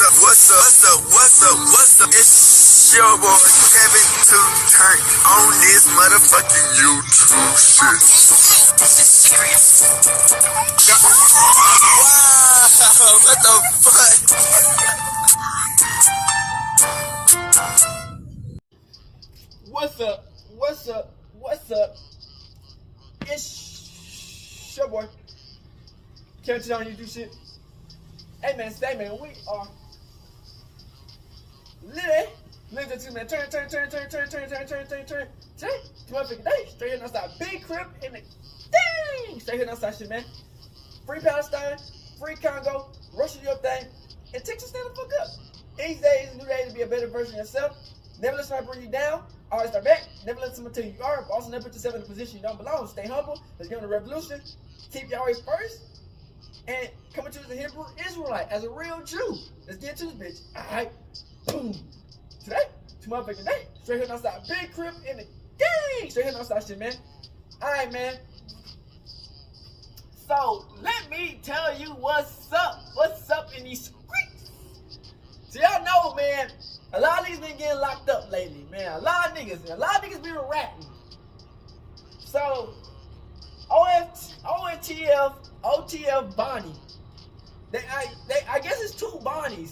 What's up? It's your boy Kevin to turn on this motherfucking YouTube shit. This is serious. Wow, what the fuck? What's up? It's your boy Kevin to turn on YouTube shit. Hey man, stay man, we are listen to man, turn, motherfucking day, straight here outside, big crib in the straight here outside shit, man. Free Palestine, free Congo, Russia your thing, and Texas stand the fuck up. These days, new day to be a better version of yourself. Never let somebody bring you down. Always start back. Never let someone tell you you are, but also never put yourself in a position you don't belong. Stay humble. Let's get on the revolution. Keep your always first. And coming to as a Hebrew Israelite, as a real Jew. Let's get to this bitch. Alright. Boom. Today, two motherfucking day. Straight here outside. Big crib in the gang. Straight here outside shit, man. Alright, man. So, let me tell you what's up. What's up in these streets. So, y'all know, man, a lot of niggas been getting locked up lately, man. A lot of niggas been ratting. So, OTF Vonni. I guess it's two Vonnies.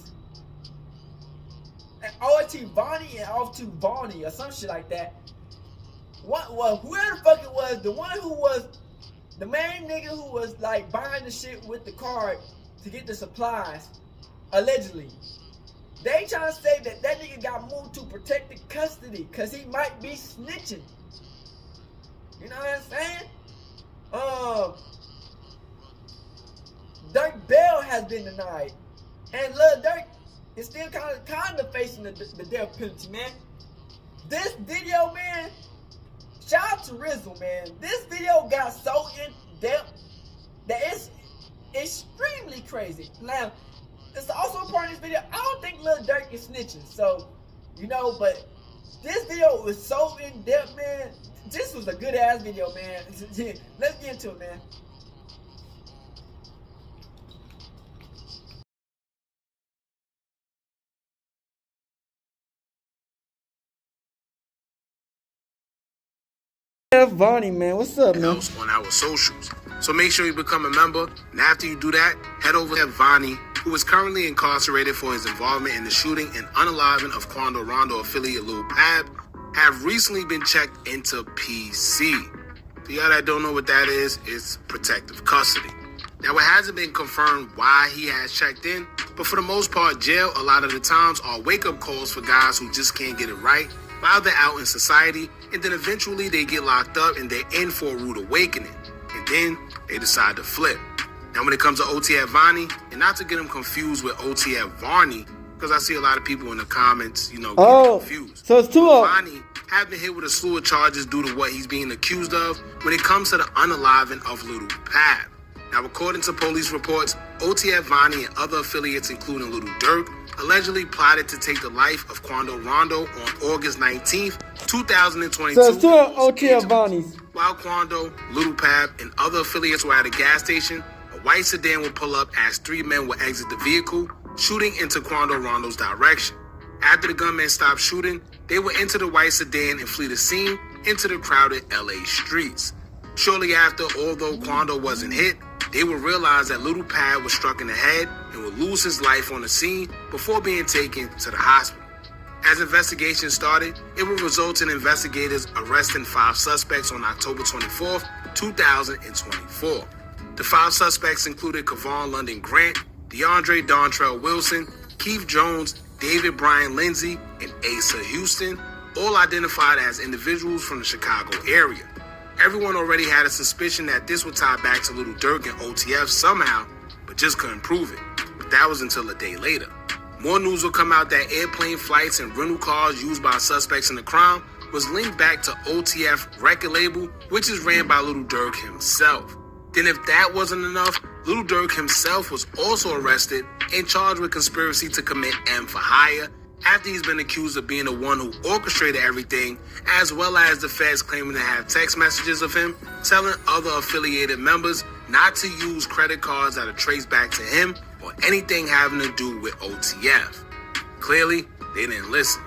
OT Vonni and OT Vonni or some shit like that. Whoever the fuck it was, the one who was the main nigga who was like buying the shit with the card to get the supplies, allegedly. They trying to say that nigga got moved to protected custody because he might be snitching. You know what I'm saying? Durk bail has been denied, and Lil Durk is still kind of facing the death penalty, man. This video, man, shout out to Rizzle, man. This video got so in depth that it's extremely crazy. Now, it's also a part of this video. I don't think Lil Durk is snitching, so you know, but this video was so in depth, man. This was a good ass video, man. Let's get into it, man. Vonni, man, what's up, man? On our socials. So make sure you become a member, and after you do that, head over to Vonni, who is currently incarcerated for his involvement in the shooting and unaliving of Quando Rondo affiliate Lil Pab, have recently been checked into PC. For y'all that don't know what that is, it's protective custody. Now, it hasn't been confirmed why he has checked in, but for the most part, jail a lot of the times are wake-up calls for guys who just can't get it right while they're out in society, and then eventually they get locked up and they're in for a rude awakening, and then they decide to flip. Now, when it comes to OTF Vonni, and not to get them confused with OTF Vonni, because I see a lot of people in the comments, getting confused. So it's two of Vonni have been hit with a slew of charges due to what he's being accused of when it comes to the unaliving of Lil Pab. Now, according to police reports, OTF Vonni and other affiliates, including Lil Durk, allegedly plotted to take the life of Quando Rondo on August 19th, 2022. So it's two OTF Vonnies. While Quando, Lil Pab, and other affiliates were at a gas station, a white sedan would pull up as three men would exit the vehicle, shooting into Quando Rondo's direction. After the gunmen stopped shooting, they would enter the white sedan and flee the scene into the crowded LA streets. Shortly after, although Quando wasn't hit, they would realize that Lil Pab was struck in the head and would lose his life on the scene before being taken to the hospital. As investigations started, it would result in investigators arresting 5 suspects on October 24th, 2024. The 5 suspects included Kevon London Grant, DeAndre Dontrell Wilson, Keith Jones, David Bryan Lindsay, and Asa Houston, all identified as individuals from the Chicago area. Everyone already had a suspicion that this would tie back to Lil Durk and OTF somehow, but just couldn't prove it. But that was until a day later. More news will come out that airplane flights and rental cars used by suspects in the crime was linked back to OTF record label, which is ran by Lil Durk himself. Then if that wasn't enough, Lil Durk himself was also arrested and charged with conspiracy to commit M for hire after he's been accused of being the one who orchestrated everything, as well as the feds claiming to have text messages of him telling other affiliated members not to use credit cards that are traced back to him or anything having to do with OTF. Clearly, they didn't listen.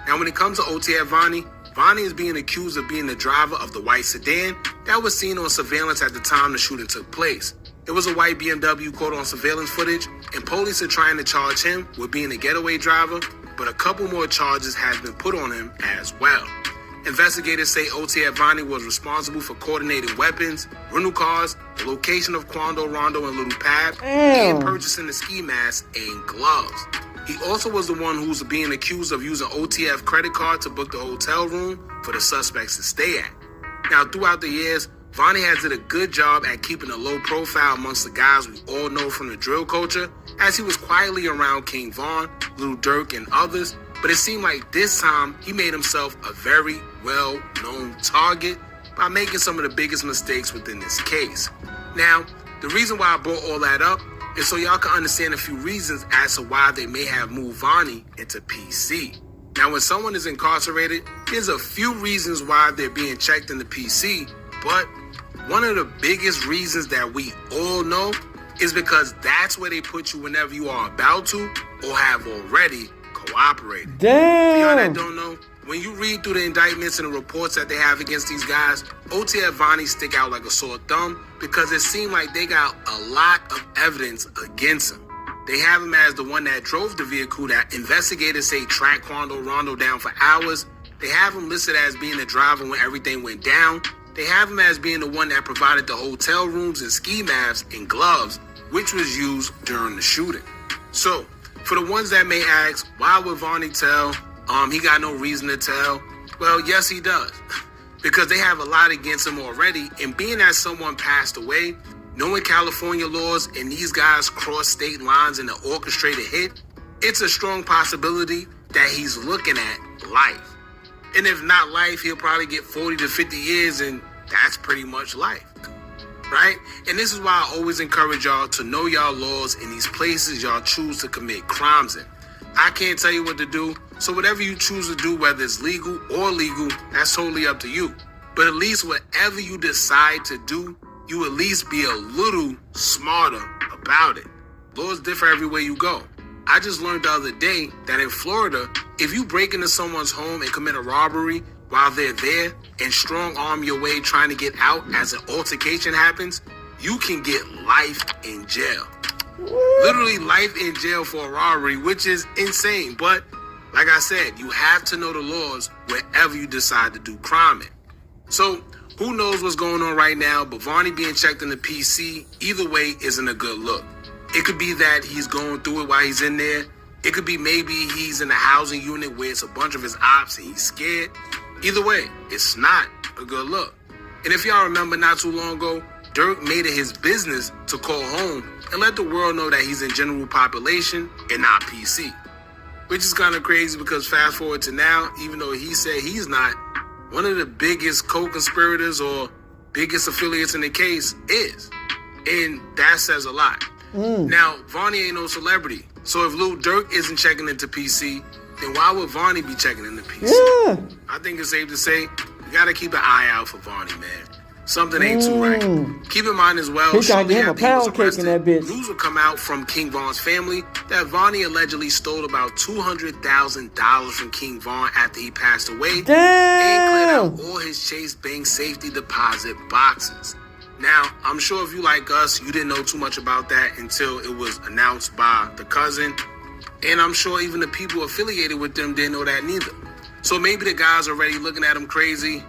Now, when it comes to OTF Vonni, Vonni is being accused of being the driver of the white sedan that was seen on surveillance at the time the shooting took place. It was a white BMW caught on surveillance footage, and police are trying to charge him with being a getaway driver, but a couple more charges have been put on him as well. Investigators say OTF Vonni was responsible for coordinating weapons, rental cars, the location of Quando Rondo and Little Pab, and purchasing the ski mask and gloves. He also was the one who's being accused of using OTF credit card to book the hotel room for the suspects to stay at. Now, throughout the years, Vonni has did a good job at keeping a low profile amongst the guys we all know from the drill culture, as he was quietly around King Von, Lil Durk, and others, but it seemed like this time he made himself a very well-known target by making some of the biggest mistakes within this case. Now, the reason why I brought all that up is so y'all can understand a few reasons as to why they may have moved Vonni into PC. Now, when someone is incarcerated, there's a few reasons why they're being checked in the PC, but one of the biggest reasons that we all know is because that's where they put you whenever you are about to or have already cooperated. Damn. For y'all that don't know, when you read through the indictments and the reports that they have against these guys, OTF Vonni stick out like a sore thumb because it seemed like they got a lot of evidence against him. They have him as the one that drove the vehicle that investigators say tracked Quando Rondo down for hours. They have him listed as being the driver when everything went down. They have him as being the one that provided the hotel rooms and ski masks and gloves, which was used during the shooting. So, for the ones that may ask, why would Vonni tell? He got no reason to tell. Well, yes, he does. Because they have a lot against him already, and being that someone passed away, knowing California laws and these guys cross state lines in an orchestrated hit, it's a strong possibility that he's looking at life. And if not life, he'll probably get 40 to 50 years, and that's pretty much life, right? And this is why I always encourage y'all to know y'all laws in these places y'all choose to commit crimes in. I can't tell you what to do, so whatever you choose to do, whether it's legal or illegal, that's totally up to you. But at least whatever you decide to do, you at least be a little smarter about it. Laws differ everywhere you go. I just learned the other day that in Florida, if you break into someone's home and commit a robbery while they're there and strong arm your way trying to get out as an altercation happens, you can get life in jail. Literally life in jail for a robbery, which is insane. But like I said, you have to know the laws wherever you decide to do crime in. So who knows what's going on right now, but Vonni being checked in the PC, either way, isn't a good look. It could be that he's going through it while he's in there. It could be maybe he's in a housing unit where it's a bunch of his ops and he's scared. Either way, it's not a good look. And if y'all remember not too long ago, Durk made it his business to call home and let the world know that he's in general population and not PC. Which is kind of crazy because fast forward to now, even though he said he's not, one of the biggest co-conspirators or biggest affiliates in the case is. And that says a lot. Now, Vonni ain't no celebrity. So if Lil Durk isn't checking into PC, then why would Vonni be checking into PC? Yeah. I think it's safe to say you gotta keep an eye out for Vonni, man. Something ain't too right. Keep in mind as well, He trying to shortly get him a after he was pound cake in that arrested, bitch. news will come out from King Von's family that Vonni allegedly stole about $200,000 from King Von after he passed away. And cleared Damn. out all his Chase Bank safety deposit boxes. Now, I'm sure if you like us, you didn't know too much about that until it was announced by the cousin. And I'm sure even the people affiliated with them didn't know that neither. So maybe the guys already looking at him crazy,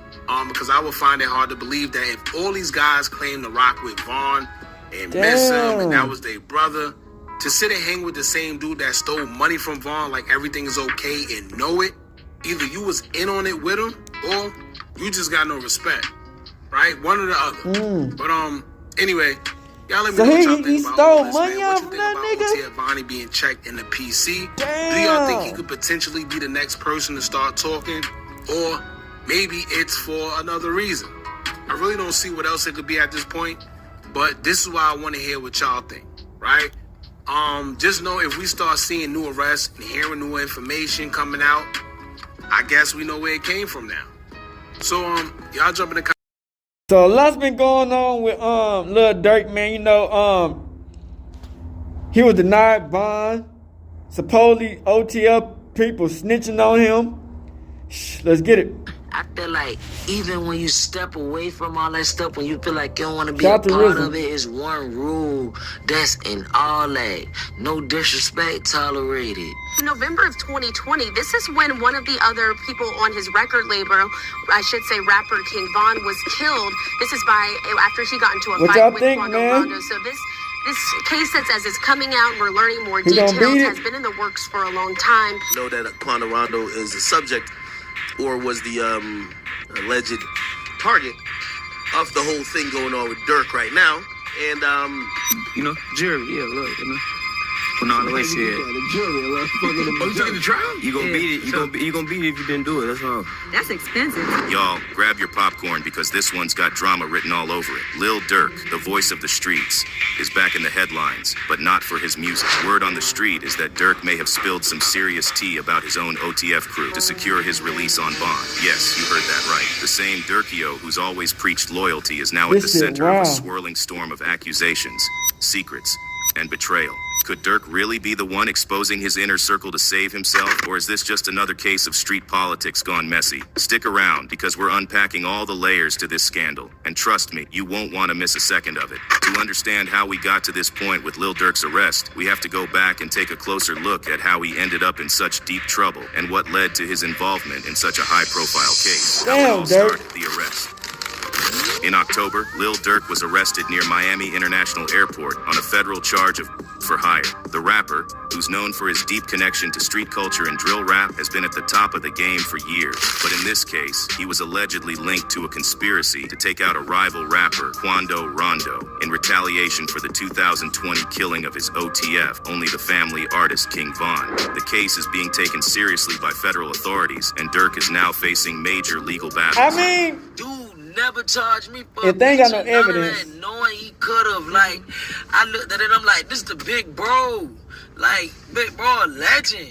because I would find it hard to believe that if all these guys claim to rock with Von and miss him, and that was their brother, to sit and hang with the same dude that stole money from Von like everything is okay and know it, either you was in on it with him or you just got no respect. Right? One or the other. But anyway, y'all let me So know what y'all he think about stole all this, money man. What off you think that about nigga? OTF Vonni being checked in the PC? Damn. Do y'all think he could potentially be the next person to start talking? Or maybe it's for another reason? I really don't see what else it could be at this point. But this is why I want to hear what y'all think, right? Just know if we start seeing new arrests and hearing new information coming out, I guess we know where it came from now. So y'all jump in the comments. So a lot's been going on with Lil Durk, man. You know, He was denied bond. Supposedly OTF people snitching on him. Let's get it. I feel like even when you step away from all that stuff, when you feel like you don't want to be Shout a to part Rizzo. of it, is one rule that's in all that. No disrespect tolerated. In November of 2020, this is when one of the other people on his record label, I should say rapper King Von, was killed. This is after he got into a What fight y'all with think, Quando man? Rondo. So this case that's as it's coming out, we're learning more He gonna details, beat it? has been in the works for a long time. Know that Quando Rondo is the subject, or was the alleged target of the whole thing going on with Durk right now. And You know, jury, yeah, look, you know. Putting all the way shit. oh, you taking the trial? You gonna beat it. You gonna beat it if you didn't do it. That's all. That's expensive. Y'all, grab your popcorn because this one's got drama written all over it. Lil Durk, the voice of the streets, is back in the headlines, but not for his music. Word on the street is that Durk may have spilled some serious tea about his own OTF crew to secure his release on bond. Yes, you heard that right. The same Durkio who's always preached loyalty is now at the This shit, center of wow. a swirling storm of accusations, secrets, and betrayal. Could Durk really be the one exposing his inner circle to save himself? Or is this just another case of street politics gone messy? Stick around, because we're unpacking all the layers to this scandal. And trust me, you won't want to miss a second of it. To understand how we got to this point with Lil Durk's arrest, we have to go back and take a closer look at how he ended up in such deep trouble and what led to his involvement in such a high-profile case. How it Damn, all Durk. started, the arrest. In October, Lil Durk was arrested near Miami International Airport on a federal charge of for hire. The rapper, who's known for his deep connection to street culture and drill rap, has been at the top of the game for years. But in this case, he was allegedly linked to a conspiracy to take out a rival rapper, Quando Rondo, in retaliation for the 2020 killing of his OTF, Only the Family artist King Von. The case is being taken seriously by federal authorities, and Durk is now facing major legal battles. I mean, Dude never charged me for if they ain't got no bitching, none of evidence. that, knowing he could have. Like, I looked at it, I'm like, this the big bro. Like, big bro, a legend.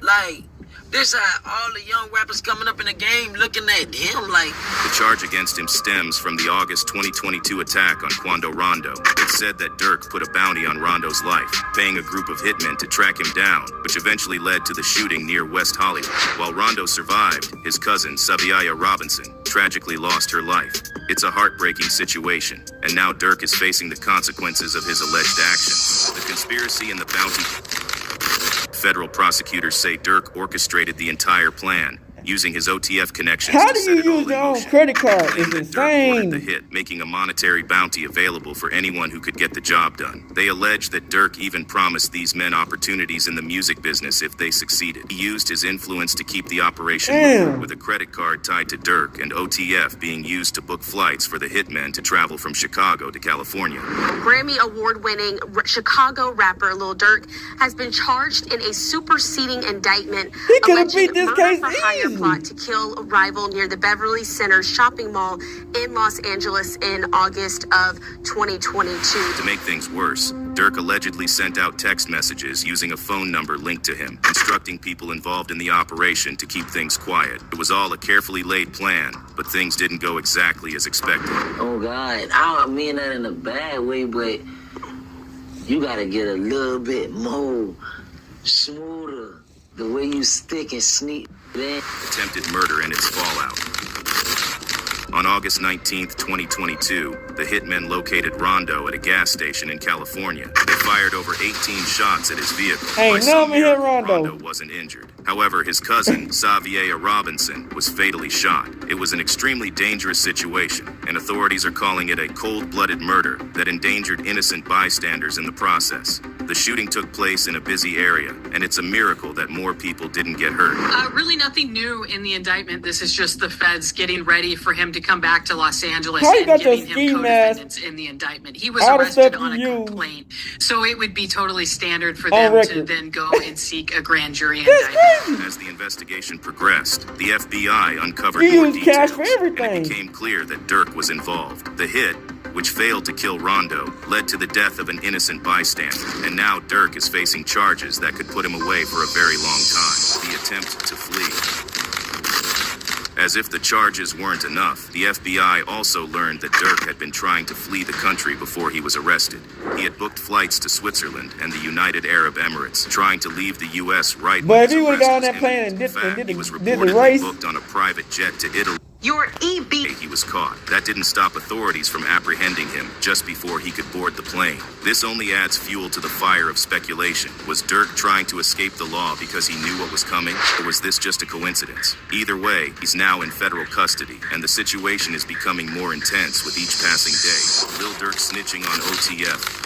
Like, this how all the young rappers coming up in the game looking at him like. The charge against him stems from the August 2022 attack on Quando Rondo. It's said that Durk put a bounty on Rondo's life, paying a group of hitmen to track him down, which eventually led to the shooting near West Hollywood. While Rondo survived, his cousin, Saviaya Robinson, tragically lost her life. It's a heartbreaking situation, and now Durk is facing the consequences of his alleged actions. The conspiracy and the bounty. Federal prosecutors say Durk orchestrated the entire plan, using his OTF connections How to do set you it all use in your own motion. credit card? They claim It's that Durk ordered the insane. hit, making a monetary bounty available for anyone who could get the job done. They allege that Durk even promised these men opportunities in the music business if they succeeded. He used his influence to keep the operation Damn. moving, with a credit card tied to Durk and OTF being used to book flights for the hitmen to travel from Chicago to California. Grammy award-winning Chicago rapper Lil Durk has been charged in a superseding indictment He coulda alleging beat this murder case for hire easily. plot to kill a rival near the Beverly Center shopping mall in Los Angeles in August of 2022. To make things worse, Durk allegedly sent out text messages using a phone number linked to him, instructing people involved in the operation to keep things quiet. It was all a carefully laid plan, but things didn't go exactly as expected. Oh God, I don't mean that in a bad way, but you gotta get a little bit more smoother. The way you stick and sneak in. Attempted murder and its fallout. On August 19th, 2022, the hitmen located Rondo at a gas station in California. They fired over 18 shots at his vehicle. Ain't By none some of 'em hit miracle, Rondo. wasn't injured. However, his cousin, Saviaya Robinson, was fatally shot. It was an extremely dangerous situation, and authorities are calling it a cold-blooded murder that endangered innocent bystanders in the process. The shooting took place in a busy area, and it's a miracle that more people didn't get hurt. Really nothing new in the indictment. This is just the feds getting ready for him to come back to Los Angeles How you and got your giving ski him mask? co-defendants in the indictment. He was All the arrested stuff on a you use. complaint. So it would be totally standard for On them to record. then go and seek a grand jury That's indictment. crazy. As the investigation progressed, the FBI uncovered He more used cash details, for and everything. it became clear that Durk was involved. The hit, which failed to kill Rondo, led to the death of an innocent bystander, and now Durk is facing charges that could put him away for a very long time. The attempt to flee. As if the charges weren't enough, the FBI also learned that Durk had been trying to flee the country before he was arrested. He had booked flights to Switzerland and the United Arab Emirates, trying to leave the U.S. right when But if his he would have arrest gone on was that plane imminent. and In fact, he was did the reportedly race. booked on a private jet to Italy. Your EB. He was caught. That didn't stop authorities from apprehending him just before he could board the plane. This only adds fuel to the fire of speculation. Was Durk trying to escape the law because he knew what was coming, or was this just a coincidence? Either way, he's now in federal custody, and the situation is becoming more intense with each passing day. Lil Durk snitching on OTF.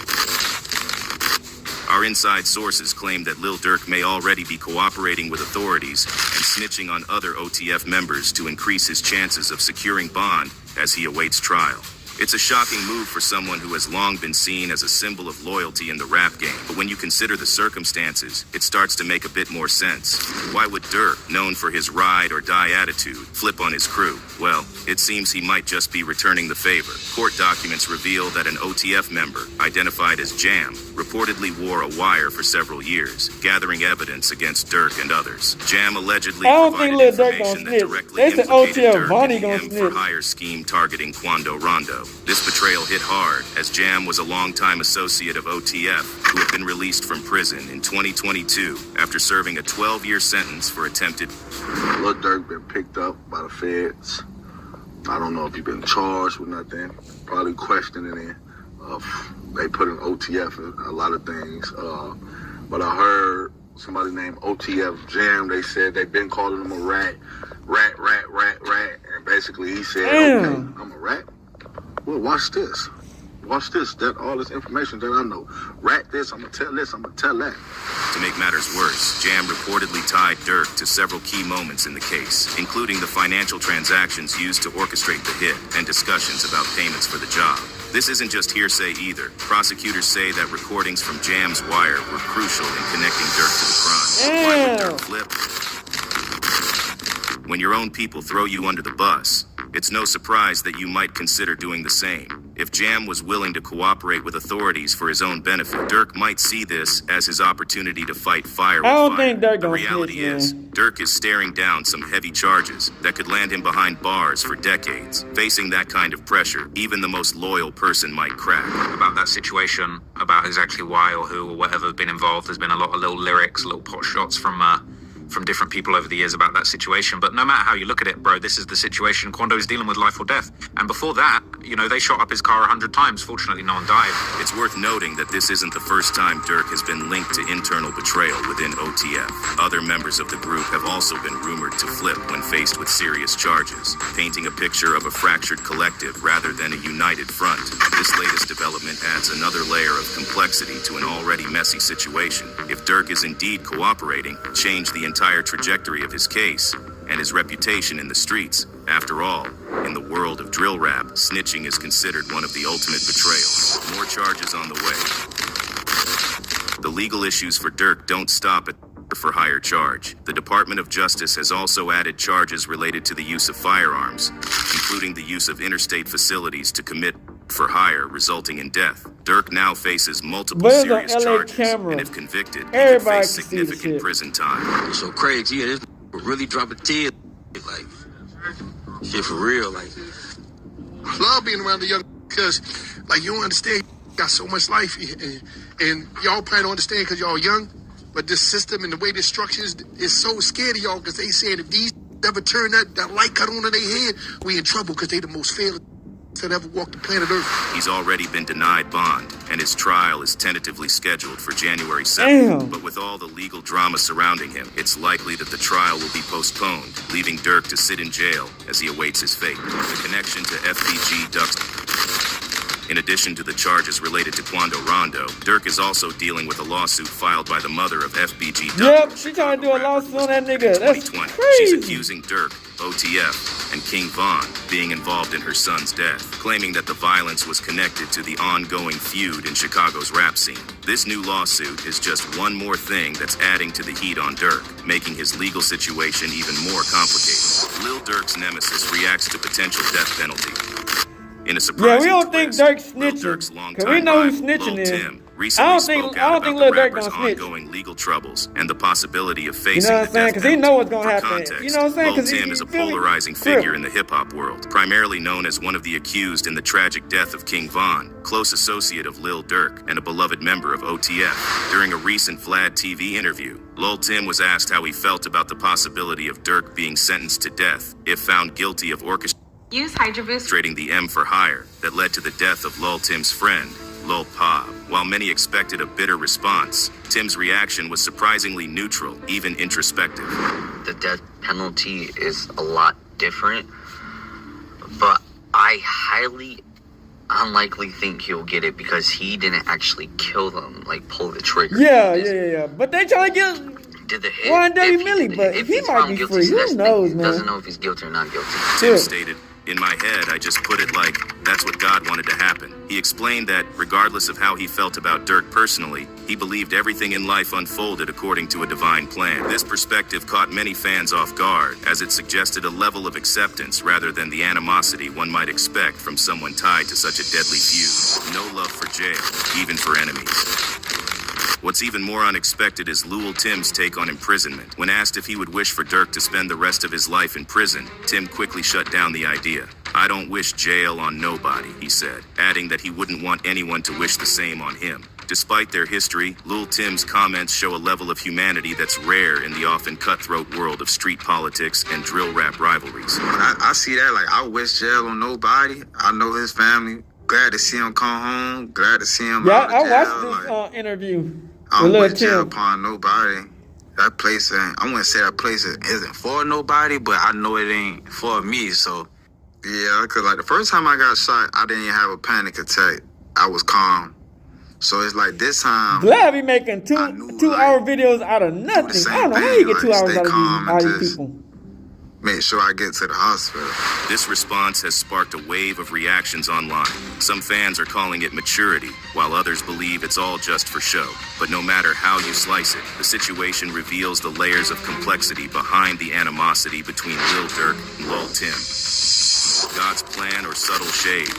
Our inside sources claim that Lil Durk may already be cooperating with authorities and snitching on other OTF members to increase his chances of securing bond as he awaits trial. It's a shocking move for someone who has long been seen as a symbol of loyalty in the rap game, but when you consider the circumstances, it starts to make a bit more sense. Why would Durk, known for his ride or die attitude, flip on his crew? Well, it seems he might just be returning the favor. Court documents reveal that an OTF member, identified as Jam, reportedly wore a wire for several years, gathering evidence against Durk and others. Jam allegedly I don't think provided Lil Durk information gonna that snitch. directly They said implicated OTF Durk Vonni in the gonna M for snitch. Hire scheme targeting Quando Rondo. This betrayal hit hard, as Jam was a longtime associate of OTF who had been released from prison in 2022 after serving a 12-year sentence for attempted. Lil Durk been picked up by the feds. I don't know if he's been charged with nothing. Probably questioning it. They put in OTF in a lot of things. But I heard somebody named OTF Jam. They said they've been calling him a rat. And basically he said, okay, I'm a rat. Well, watch this. Watch this. That all this information that I know. Rat this, I'm gonna tell this, I'm gonna tell that. To make matters worse, Jam reportedly tied Durk to several key moments in the case, including the financial transactions used to orchestrate the hit and discussions about payments for the job. This isn't just hearsay either. Prosecutors say that recordings from Jam's wire were crucial in connecting Durk to the crime. Why would Durk flip? When your own people throw you under the bus, it's no surprise that you might consider doing the same. If Jam was willing to cooperate with authorities for his own benefit, Durk might see this as his opportunity to fight fire with I don't fire. think Durk The gonna reality snitch, is, man. Durk is staring down some heavy charges that could land him behind bars for decades. Facing that kind of pressure, even the most loyal person might crack. About that situation, about exactly why or who or whatever have been involved. There's been a lot of little lyrics, little pot shots from different people over the years about that situation. But no matter how you look at it, bro, this is the situation. Quando is dealing with life or death. And before that, you know, they shot up his car 100 times. Fortunately, no one died. It's worth noting that this isn't the first time Durk has been linked to internal betrayal within OTF. Other members of the group have also been rumored to flip when faced with serious charges, painting a picture of a fractured collective rather than a united front. This latest development adds another layer of complexity to an already messy situation. If Durk is indeed cooperating, change the entire trajectory of his case and his reputation in the streets. After all, in the world of drill rap, snitching is considered one of the ultimate betrayals. More charges on the way. The legal issues for Durk don't stop at for hire charge. The Department of Justice has also added charges related to the use of firearms, including the use of interstate facilities to commit for hire, resulting in death. Durk now faces multiple Where's the serious LA charges, camera? and if convicted, he could Everybody face can see the significant shit. prison time. So crazy, yeah, this really drop a tear, like shit for real, like. I love being around the young because, like, you don't understand. You got so much life, and y'all probably don't understand because y'all young. But this system and the way this structure is so scared of y'all because they saying if these ever turn that light cut on in their head, we in trouble because they the most fearless that ever walked the planet Earth. He's already been denied bond, and his trial is tentatively scheduled for January 7th. Damn. But with all the legal drama surrounding him, it's likely that the trial will be postponed, leaving Durk to sit in jail as he awaits his fate. The connection to FBG Ducks. In addition to the charges related to Quando Rondo, Durk is also dealing with a lawsuit filed by the mother of FBG Duck. Yep, she trying to do a lawsuit on that nigga. That's 2020. crazy. She's accusing Durk, OTF, and King Von being involved in her son's death, claiming that the violence was connected to the ongoing feud in Chicago's rap scene. This new lawsuit is just one more thing that's adding to the heat on Durk, making his legal situation even more complicated. Lil Durk's nemesis reacts to potential death penalty. In a surprising Yeah, we don't think twist, Durk's Lil snitching, Durk's 'cause longtime we know who rival, snitching Lil is. Tim, recently spoke out about the Lil Durk rapper's gonna snitch. ongoing legal troubles and the possibility of You facing know what I'm the saying? death Because he know what's penalty. gonna For happen. context, You know what I'm saying? Lil 'Cause Tim he is a feel me? polarizing True. figure in the hip-hop world, primarily known as one of the accused in the tragic death of King Von, close associate of Lil Durk and a beloved member of OTF. During a recent Vlad TV interview, Lil Tim was asked how he felt about the possibility of Durk being sentenced to death if found guilty of Use Hydro Boost. orchestrating the M for hire that led to the death of Lil Tim's friend, Lil Pab. While many expected a bitter response, Tim's reaction was surprisingly neutral, even introspective. The death penalty is a lot different, but I highly unlikely think he'll get it because he didn't actually kill them, like pull the trigger. Yeah. But they trying to get Did the hit. One day If Millie, but if he he's might found be guilty, free. see, that's Who the thing. knows, He man? doesn't know if he's guilty or not guilty. Tim stated, "In my head, I just put it like, that's what God wanted to happen." He explained that, regardless of how he felt about Durk personally, he believed everything in life unfolded according to a divine plan. This perspective caught many fans off guard, as it suggested a level of acceptance rather than the animosity one might expect from someone tied to such a deadly feud. No love for jail, even for enemies. What's even more unexpected is Lil Tim's take on imprisonment. When asked if he would wish for Durk to spend the rest of his life in prison, Tim quickly shut down the idea. "I don't wish jail on nobody," he said, adding that he wouldn't want anyone to wish the same on him. Despite their history, Lil Tim's comments show a level of humanity that's rare in the often cutthroat world of street politics and drill rap rivalries. I see that, like, I wish jail on nobody. I know his family. Glad to see him come home. Glad to see him Yeah, out of I jail. watched this interview I with don't Lil wish jail Tim. upon nobody. That place ain't, I wouldn't say that place isn't for nobody, but I know it ain't for me, so. Yeah, because like the first time I got shot, I didn't even have a panic attack. I was calm. So it's like this time. Glad be making two-hour videos out of nothing. I don't know how you get 2 hours out of these people. Make sure I get to the hospital. This response has sparked a wave of reactions online. Some fans are calling it maturity, while others believe it's all just for show. But no matter how you slice it, the situation reveals the layers of complexity behind the animosity between Lil Durk and Lil Tim. God's plan or subtle shade?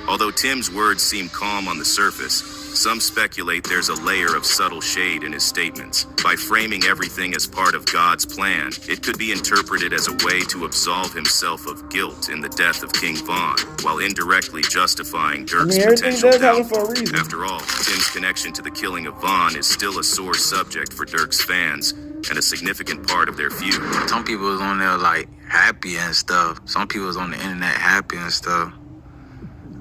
Although Tim's words seem calm on the surface, some speculate there's a layer of subtle shade in his statements. By framing everything as part of God's plan, it could be interpreted as a way to absolve himself of guilt in the death of King Von, while indirectly justifying Durk's potential downfall. After all, Tim's connection to the killing of Von is still a sore subject for Durk's fans and a significant part of their feud. Some people was on there like happy and stuff. Some people was on the internet happy and stuff.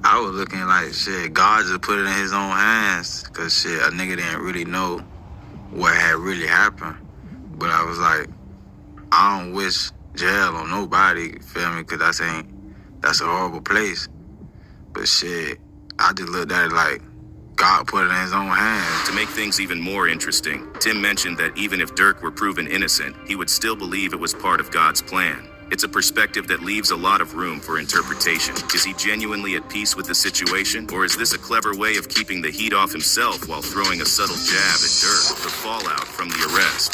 I was looking like, shit, God just put it in his own hands. Cause shit, a nigga didn't really know what had really happened. But I was like, I don't wish jail on nobody, feel me? Cause that's a horrible place. But shit, I just looked at it like, God put it in his own hands. To make things even more interesting, Tim mentioned that even if Durk were proven innocent, he would still believe it was part of God's plan. It's a perspective that leaves a lot of room for interpretation. Is he genuinely at peace with the situation? Or is this a clever way of keeping the heat off himself while throwing a subtle jab at Durk? The fallout from the arrest.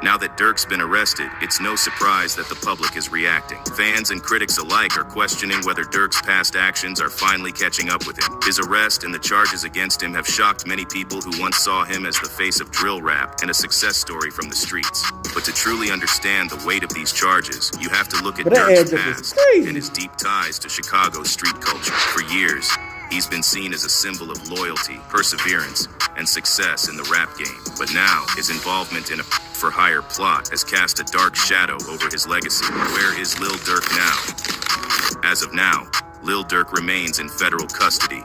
Now that Durk's been arrested, it's no surprise that the public is reacting. Fans and critics alike are questioning whether Durk's past actions are finally catching up with him. His arrest and the charges against him have shocked many people who once saw him as the face of drill rap and a success story from the streets. But to truly understand the weight of these charges, you have to look at Durk's past and his deep ties to Chicago's street culture. For years, he's been seen as a symbol of loyalty, perseverance, and success in the rap game. But now, his involvement in a for-hire plot has cast a dark shadow over his legacy. Where is Lil Durk now? As of now, Lil Durk remains in federal custody,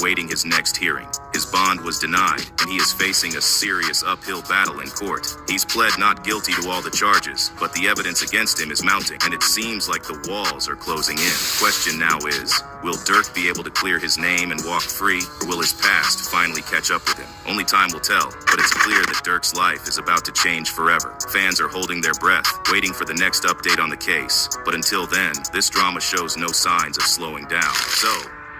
awaiting his next hearing. His bond was denied, and he is facing a serious uphill battle in court. He's pled not guilty to all the charges, but the evidence against him is mounting, and it seems like the walls are closing in. Question now is, will Durk be able to clear his name and walk free, or will his past finally catch up with him? Only time will tell, but it's clear that Durk's life is about to change forever. Fans are holding their breath, waiting for the next update on the case. But until then, this drama shows no signs of slowing down. So,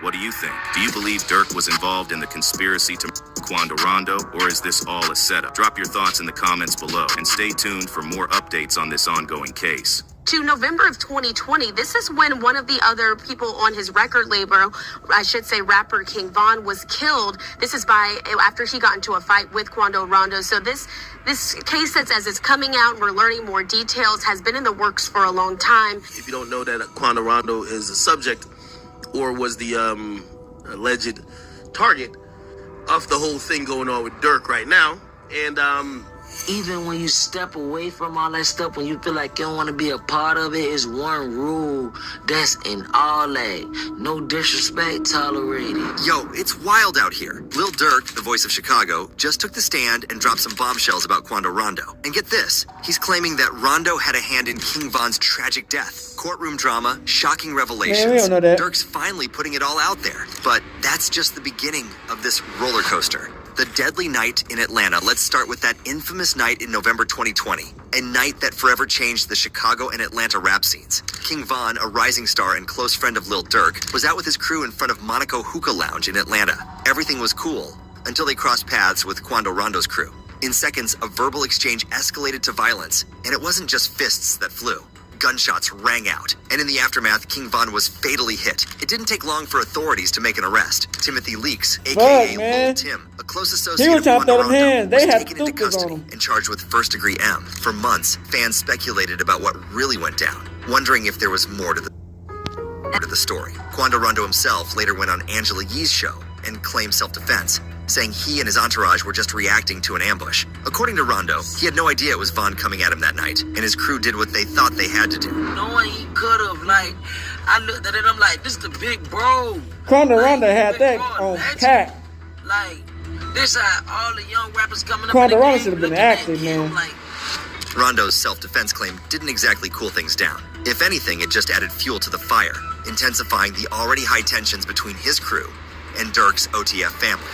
what do you think? Do you believe Durk was involved in the conspiracy to Quando Rondo, or is this all a setup? Drop your thoughts in the comments below, and stay tuned for more updates on this ongoing case. to November of 2020. This is when one of the other people on his record label, I should say rapper King Von, was killed. This is after he got into a fight with Quando Rondo. So this case that's as it's coming out and we're learning more details has been in the works for a long time. If you don't know that Quando Rondo is the subject or was the alleged target of the whole thing going on with Durk right now. And even when you step away from all that stuff, when you feel like you don't want to be a part of it, it's one rule that's in all that. No disrespect tolerated. Yo, it's wild out here. Lil Durk, the voice of Chicago, just took the stand and dropped some bombshells about Quando Rondo. And get this, he's claiming that Rondo had a hand in King Von's tragic death. Courtroom drama, shocking revelations. Man, we don't know that. Durk's finally putting it all out there. But that's just the beginning of this roller coaster. The deadly night in Atlanta. Let's start with that infamous night in November 2020. A night that forever changed the Chicago and Atlanta rap scenes. King Von, a rising star and close friend of Lil Durk, was out with his crew in front of Monaco Hookah Lounge in Atlanta. Everything was cool until they crossed paths with Quando Rondo's crew. In seconds, a verbal exchange escalated to violence, and it wasn't just fists that flew. Gunshots rang out, and in the aftermath, King Von was fatally hit. It didn't take long for authorities to make an arrest. Timothy Leaks, aka Lil Tim, a close associate of Quando Rondo, was taken into custody and charged with first-degree M. For months, fans speculated about what really went down, wondering if there was more to the story. Quando Rondo himself later went on Angela Yee's show and claimed self-defense, saying he and his entourage were just reacting to an ambush. According to Rondo, he had no idea it was Von coming at him that night, and his crew did what they thought they had to do. Knowing he could have, I looked at it, I'm like, this is the big bro. Quando Rondo had that on pack. This how all the young rappers coming up Quando in the Rondo game should have been looking active, man. Rondo's self-defense claim didn't exactly cool things down. If anything, it just added fuel to the fire, intensifying the already high tensions between his crew and Durk's OTF family.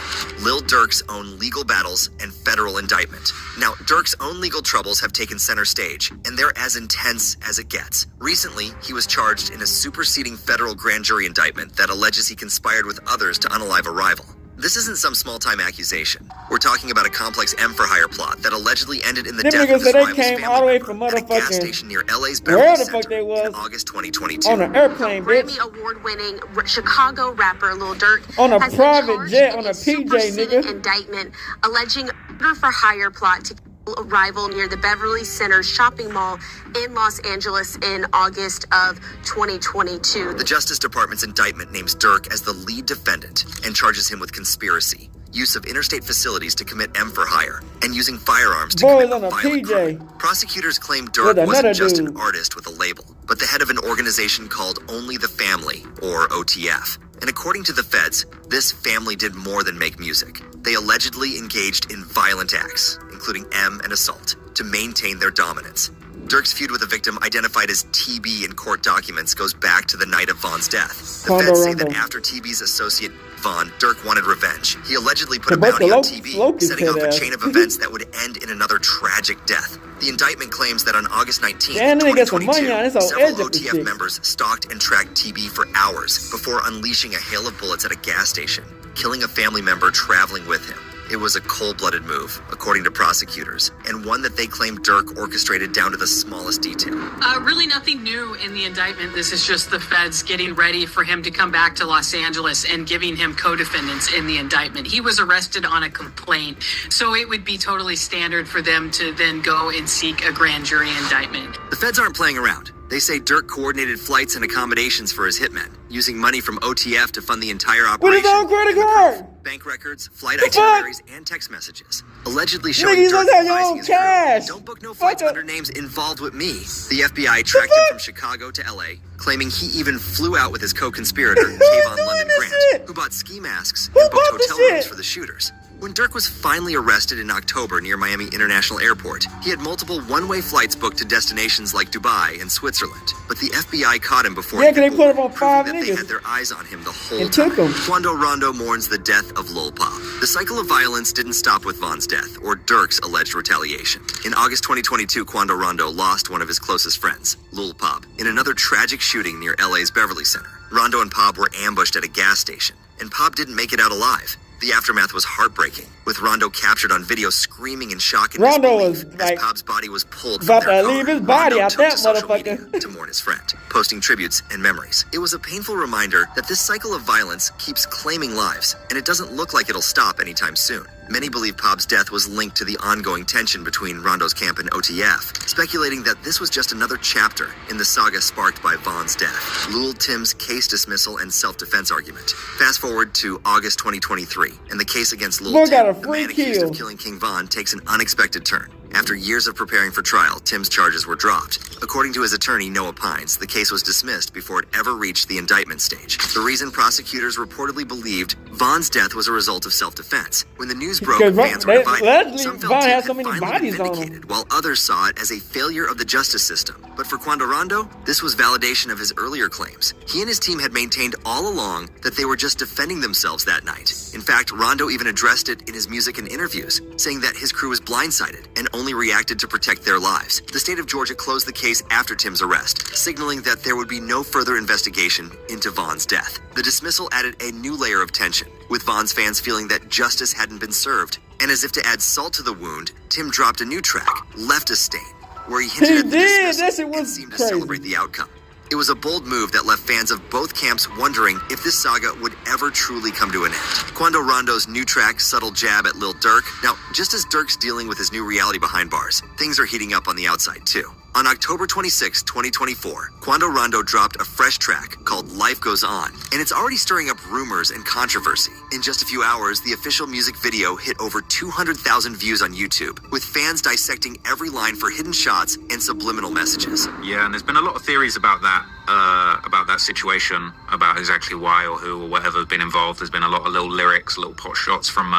Lil Durk's own legal battles and federal indictment. Now, Durk's own legal troubles have taken center stage, and they're as intense as it gets. Recently, he was charged in a superseding federal grand jury indictment that alleges he conspired with others to unalive a rival. This isn't some small-time accusation. We're talking about a complex M-for-hire plot that allegedly ended in the death of his rival's family member at a gas station near LA's Beverly Center in August 2022. On an airplane, bitch. Grammy award-winning Chicago rapper Lil Durk on a has private been charged jet in on a a PJ, superseding nigga. indictment alleging murder-for-hire plot to kill a rival near the Beverly Center shopping mall in Los Angeles in August of 2022. The Justice Department's indictment names Durk as the lead defendant and charges him with conspiracy, use of interstate facilities to commit M-for-hire, and using firearms to commit a violent crime. Prosecutors claim Durk wasn't just an artist with a label, but the head of an organization called Only the Family, or OTF. And according to the feds, this family did more than make music. They allegedly engaged in violent acts, including M and assault, to maintain their dominance. Durk's feud with the victim, identified as TB in court documents, goes back to the night of Von's death. The feds say that after TB's associate Von, Durk wanted revenge. He allegedly put a bounty on TB, setting off a chain of events that would end in another tragic death. The indictment claims that on August 19th, 2022, several OTF members stalked and tracked TB for hours before unleashing a hail of bullets at a gas station, killing a family member traveling with him. It was a cold-blooded move, according to prosecutors, and one that they claim Durk orchestrated down to the smallest detail. Really nothing new in the indictment. This is just the feds getting ready for him to come back to Los Angeles and giving him co-defendants in the indictment. He was arrested on a complaint, so it would be totally standard for them to then go and seek a grand jury indictment. The feds aren't playing around. They say Durk coordinated flights and accommodations for his hitmen, using money from OTF to fund the entire operation. With his own credit card! Bank records, flight itineraries, and text messages, allegedly showing Niggas Durk have your advising own his cash. crew, don't book no flights under names involved with me. The FBI tracked him from Chicago to LA, claiming he even flew out with his co-conspirator, Kayvon London Grant, who bought ski masks and booked hotel rooms for the shooters. When Durk was finally arrested in October near Miami International Airport, he had multiple one-way flights booked to destinations like Dubai and Switzerland. But the FBI caught him before he they put him on 5 that niggas. they had their eyes on him the whole time. Quando Rondo mourns the death of Lil Pop. The cycle of violence didn't stop with Von's death or Durk's alleged retaliation. In August 2022, Quando Rondo lost one of his closest friends, Lil Pop, in another tragic shooting near LA's Beverly Center. Rondo and Pop were ambushed at a gas station, and Pop didn't make it out alive. The aftermath was heartbreaking, with Rondo captured on video screaming in shock and Rondo disbelief was as like Pop's body was pulled from about their to car. leave his body Rondo out took that to social media motherfucker. to mourn his friend, posting tributes and memories. It was a painful reminder that this cycle of violence keeps claiming lives, and it doesn't look like it'll stop anytime soon. Many believe Pop's death was linked to the ongoing tension between Rondo's camp and OTF, speculating that this was just another chapter in the saga sparked by Von's death. Lul Tim's case dismissal and self-defense argument. Fast forward to August 2023, and the case against Lul Boy got a Tim, the free man accused kill. of killing King Von, takes an unexpected turn. After years of preparing for trial, Tim's charges were dropped. According to his attorney, Noah Pines, the case was dismissed before it ever reached the indictment stage. The reason prosecutors reportedly believed Von's death was a result of self-defense. When the news broke, Because fans were divided. allegedly Some felt Von Tim had had so many finally bodies been on him. vindicated, while others saw it as a failure of the justice system. But for Quando Rondo, this was validation of his earlier claims. He and his team had maintained all along that they were just defending themselves that night. In fact, Rondo even addressed it in his music and interviews, saying that his crew was blindsided and only reacted to protect their lives. The state of Georgia closed the case after Tim's arrest, signaling that there would be no further investigation into Von's death. The dismissal added a new layer of tension, with Von's fans feeling that justice hadn't been served. And as if to add salt to the wound, Tim dropped a new track, Left a Stain, where he hinted at the dismissal and seemed to celebrate the outcome. It was a bold move that left fans of both camps wondering if this saga would ever truly come to an end. Quando Rondo's new track, Subtle Jab at Lil Durk. Now, just as Durk's dealing with his new reality behind bars, things are heating up on the outside too. On October 26, 2024, Quando Rondo dropped a fresh track called Life Goes On, and it's already stirring up rumors and controversy. In just a few hours, the official music video hit over 200,000 views on YouTube, with fans dissecting every line for hidden shots and subliminal messages. Yeah, and there's been a lot of theories about that situation, about exactly why or who or whatever has been involved. There's been a lot of little lyrics, little pot shots from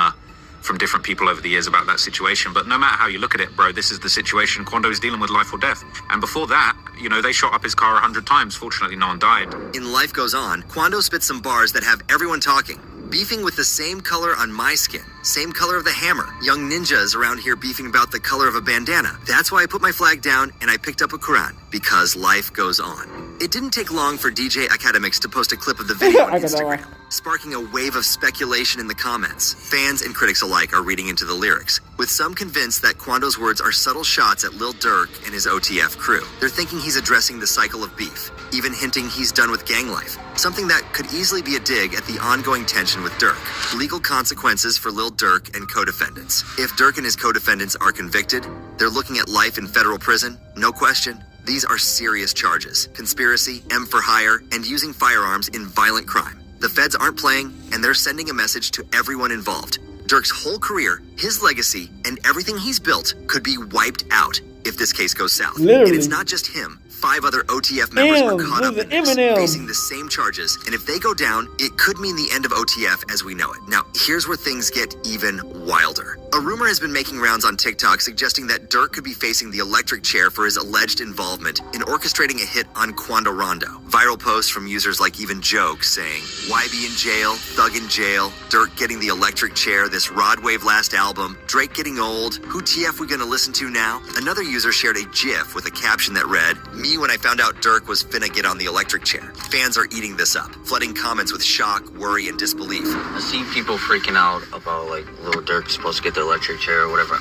different people over the years about that situation. But no matter how you look at it, bro, this is the situation. Quando's dealing with life or death. And before that, you know, they shot up his car 100 times. Fortunately, no one died. In Life Goes On, Quando spits some bars that have everyone talking. Beefing with the same color on my skin, same color of the hammer. Young ninjas around here beefing about the color of a bandana. That's why I put my flag down and I picked up a Quran, because life goes on. It didn't take long for DJ Academics to post a clip of the video on Instagram, sparking a wave of speculation in the comments. Fans and critics alike are reading into the lyrics, with some convinced that Quando's words are subtle shots at Lil Durk and his OTF crew. They're thinking he's addressing the cycle of beef, even hinting he's done with gang life, something that could easily be a dig at the ongoing tension with Durk. Legal consequences for Lil Durk and co-defendants. If Durk and his co-defendants are convicted, they're looking at life in federal prison, no question. These are serious charges: conspiracy, M for hire, and using firearms in violent crime. The feds aren't playing, and they're sending a message to everyone involved. Durk's whole career, his legacy, and everything he's built could be wiped out if this case goes south. Literally. And it's not just him. 5 other OTF members were caught up in this, Eminem. facing the same charges. And if they go down, it could mean the end of OTF as we know it. Now, here's where things get even wilder. A rumor has been making rounds on TikTok suggesting that Durk could be facing the electric chair for his alleged involvement in orchestrating a hit on Quando Rondo. Viral posts from users like Even Joke saying, "Why be in jail? Thug in jail. Durk getting the electric chair. This Rod Wave last album. Drake getting old. Who TF we gonna listen to now?" Another user shared a GIF with a caption that read, "Me when I found out Durk was finna get on the electric chair." Fans are eating this up, flooding comments with shock, worry, and disbelief. I see people freaking out about like Lil Durk's supposed to get the electric chair or whatever.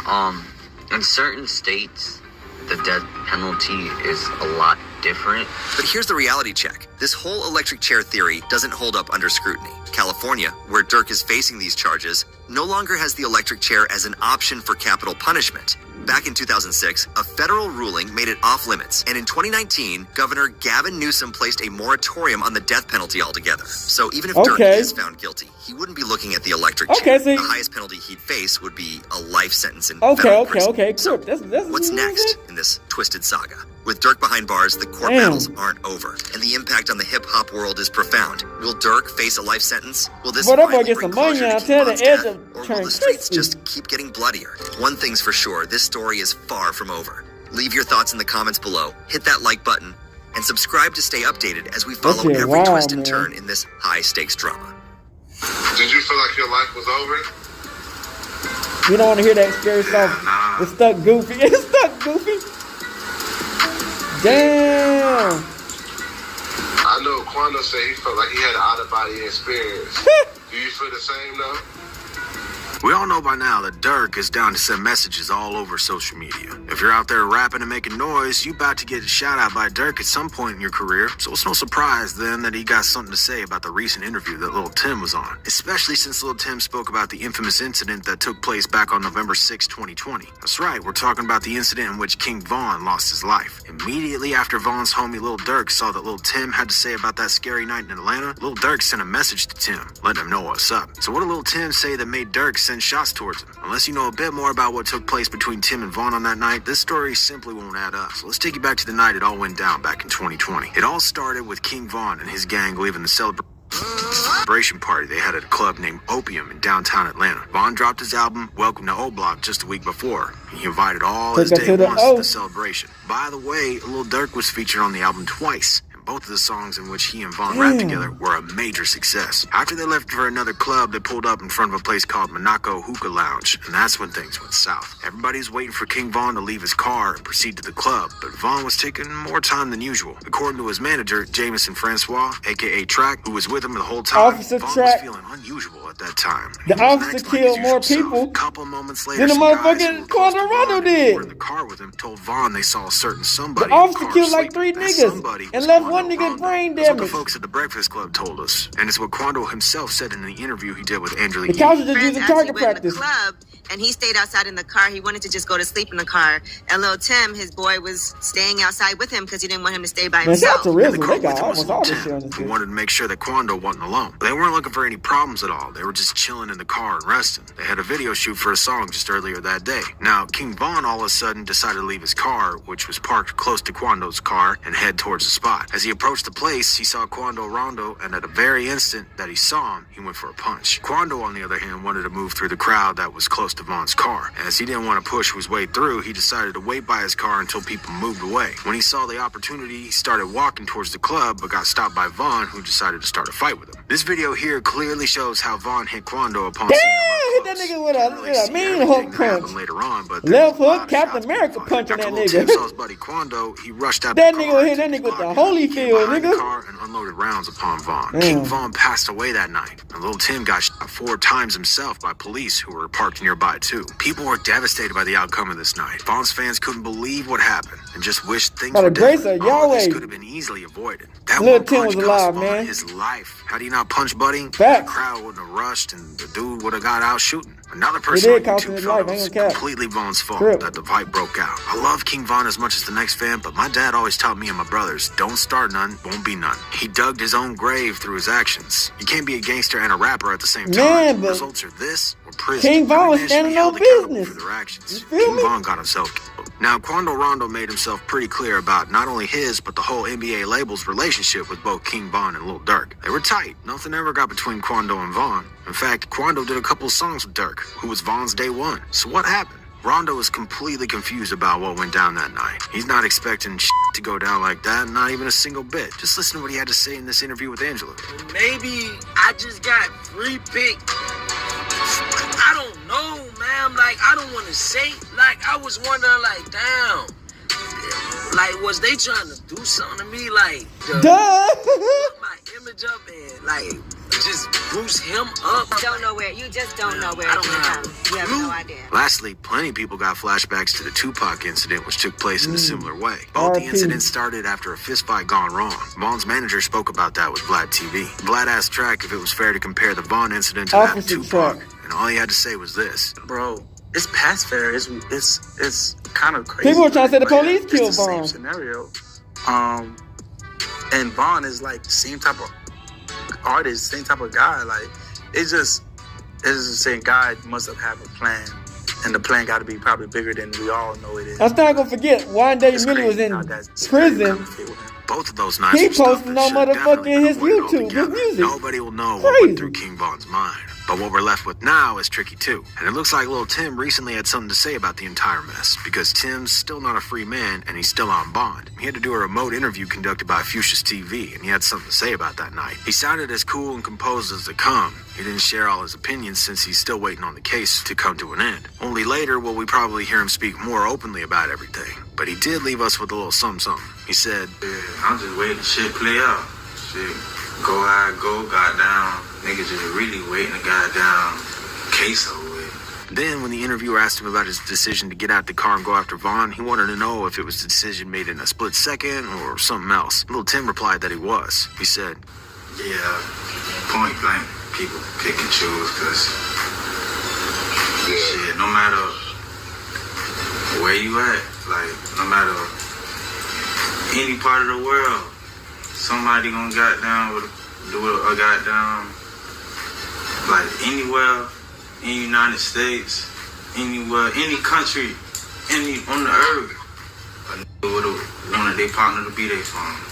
In certain states, the death penalty is a lot different. But here's the reality check. This whole electric chair theory doesn't hold up under scrutiny. California, where Durk is facing these charges, no longer has the electric chair as an option for capital punishment. Back in 2006, a federal ruling made it off limits, and in 2019, Governor Gavin Newsom placed a moratorium on the death penalty altogether. So even if Durk is found guilty, he wouldn't be looking at the electric chair. The highest penalty he'd face would be a life sentence in federal prison. So what's next in this twisted saga? With Durk behind bars, the court battles aren't over, and the impact on the hip-hop world is profound. Will Durk face a life sentence? Will this finally bring closure to King Von's death? Or will the streets just keep getting bloodier? One thing's for sure, this story is far from over. Leave your thoughts in the comments below, hit that like button, and subscribe to stay updated as we follow every twist and turn in this high-stakes drama. Did you feel like your life was over? You don't want to hear that scary stuff. It's stuck goofy. It's stuck goofy. Damn. I know Quando said he felt like he had an out-of-body experience. Do you feel the same though? We all know by now that Durk is down to send messages all over social media. If you're out there rapping and making noise, you about to get a shout out by Durk at some point in your career, so it's no surprise then that he got something to say about the recent interview that Lil Tim was on, especially since Lil Tim spoke about the infamous incident that took place back on November 6, 2020. That's right, we're talking about the incident in which King Von lost his life. Immediately after Von's homie Lil Durk saw that Lil Tim had to say about that scary night in Atlanta, Lil Durk sent a message to Tim, letting him know what's up. So what did Lil Tim say that made Durk send shots towards him? Unless you know a bit more about what took place between Tim and Von on that night, this story simply won't add up. So let's take you back to the night it all went down back in 2020. It all started with King Von and his gang leaving the celebration party they had at a club named Opium in downtown Atlanta. Von dropped his album, Welcome to O-Block, just a week before. He invited all his day ones to the celebration. By the way, Lil Durk was featured on the album twice. Both of the songs in which he and Von rapped together were a major success. After they left for another club, they pulled up in front of a place called Monaco Hookah Lounge, and that's when things went south. Everybody's waiting for King Von to leave his car and proceed to the club, but Von was taking more time than usual. According to his manager, Jameson Francois, aka Track, who was with him the whole time, Officer Von Track was feeling unusual at that time. The officer killed more people couple moments later, than the motherfucking Quando Rondo did. In the car with him, told Von they saw a certain somebody. The officer killed like 3 niggas and left one nigga brain That's what the damage. folks at the Breakfast Club told us, and it's what Quando himself said in the interview he did with Angela. The couch just using target practice. Club, and he stayed outside in the car. He wanted to just go to sleep in the car. And Lil Tim, his boy, was staying outside with him because he didn't want him to stay by himself. They wanted to make sure that Quando wasn't alone. They weren't looking for any problems at all. They were just chilling in the car and resting. They had a video shoot for a song just earlier that day. Now, King Von all of a sudden decided to leave his car, which was parked close to Quando's car, and head towards the spot. As he approached the place, he saw Quando Rondo, and at the very instant that he saw him, he went for a punch. Quando, on the other hand, wanted to move through the crowd that was close to Von's car. As he didn't want to push his way through, he decided to wait by his car until people moved away. When he saw the opportunity, he started walking towards the club, but got stopped by Von, who decided to start a fight with him. This video here clearly shows how Von hit Quando upon seeing him. Hit that nigga with a mean hook punch. Later on, but left hook, Captain America punching that nigga. Saw his buddy Quando, he rushed out that nigga hit that nigga with the Holyfield, nigga. Car and unloaded rounds upon Von. King Von passed away that night, and Lil Tim got shot 4 times himself by police who were parked nearby too. People were devastated by the outcome of this night. Von's fans couldn't believe what happened and just wished things were different. All this could have been easily avoided. That Lil Tim was alive, man. His life. Had he not punched Buddy, Facts. the crowd wouldn't have rushed and the dude would have got out shooting. Another person on YouTube felt it was completely Von's fault that the fight broke out. I love King Von as much as the next fan, but my dad always taught me and my brothers, don't start none, won't be none. He dug his own grave through his actions. You can't be a gangster and a rapper at the same time. The results are this or prison. King Von was standing on business. For their actions. King Von got himself killed. Now, Quando Rondo made himself pretty clear about not only his, but the whole NBA label's relationship with both King Von and Lil Durk. They were tight. Nothing ever got between Quando and Von. In fact, Quando did a couple of songs with Durk, who was Von's day one. So what happened? Rondo is completely confused about what went down that night. He's not expecting to go down like that, not even a single bit. Just listen to what he had to say in this interview with Angela. Maybe I just got free pick. I don't know, man. Like, I don't want to say. Like, I was wondering, like, damn. Like, was they trying to do something to me? Like, put my image up and, like, just boost him up. Don't know where. You just don't know where. You have no idea. Lastly, plenty of people got flashbacks to the Tupac incident, which took place in a similar way. Both the incidents started after a fistfight gone wrong. Von's manager spoke about that with Vlad TV. Vlad asked Track if it was fair to compare the Von incident to that of Tupac, and all he had to say was this. Bro, it's past fair. It's kind of crazy. People were trying to say the police killed Same Von. scenario. And Von is like the same type of artist, same type of guy. Like, it's just saying God must have had a plan, and the plan got to be probably bigger than we all know it is. I'm not gonna forget. One day Millie was in prison. Both of those nights he posted no motherfucking his YouTube, his music. Nobody will know what went through King Von's mind. But what we're left with now is tricky too. And it looks like Lil Tim recently had something to say about the entire mess, because Tim's still not a free man and he's still on bond. He had to do a remote interview conducted by Fuchsia's TV, and he had something to say about that night. He sounded as cool and composed as they come. He didn't share all his opinions since he's still waiting on the case to come to an end. Only later will we probably hear him speak more openly about everything. But he did leave us with a little something. He said, I'm just waiting to shit play out. Shit, go how it go, goddamn. Niggas just really waiting to goddamn case over with. Then, when the interviewer asked him about his decision to get out the car and go after Vaughn, he wanted to know if it was a decision made in a split second or something else. Lil Tim replied that it was. He said, Yeah, point blank, people pick and choose, because shit, no matter where you at, like, no matter any part of the world, somebody gonna do a goddamn, like, anywhere in the United States, anywhere, any country, on the earth, a nigga would've wanted their partner to be their phone.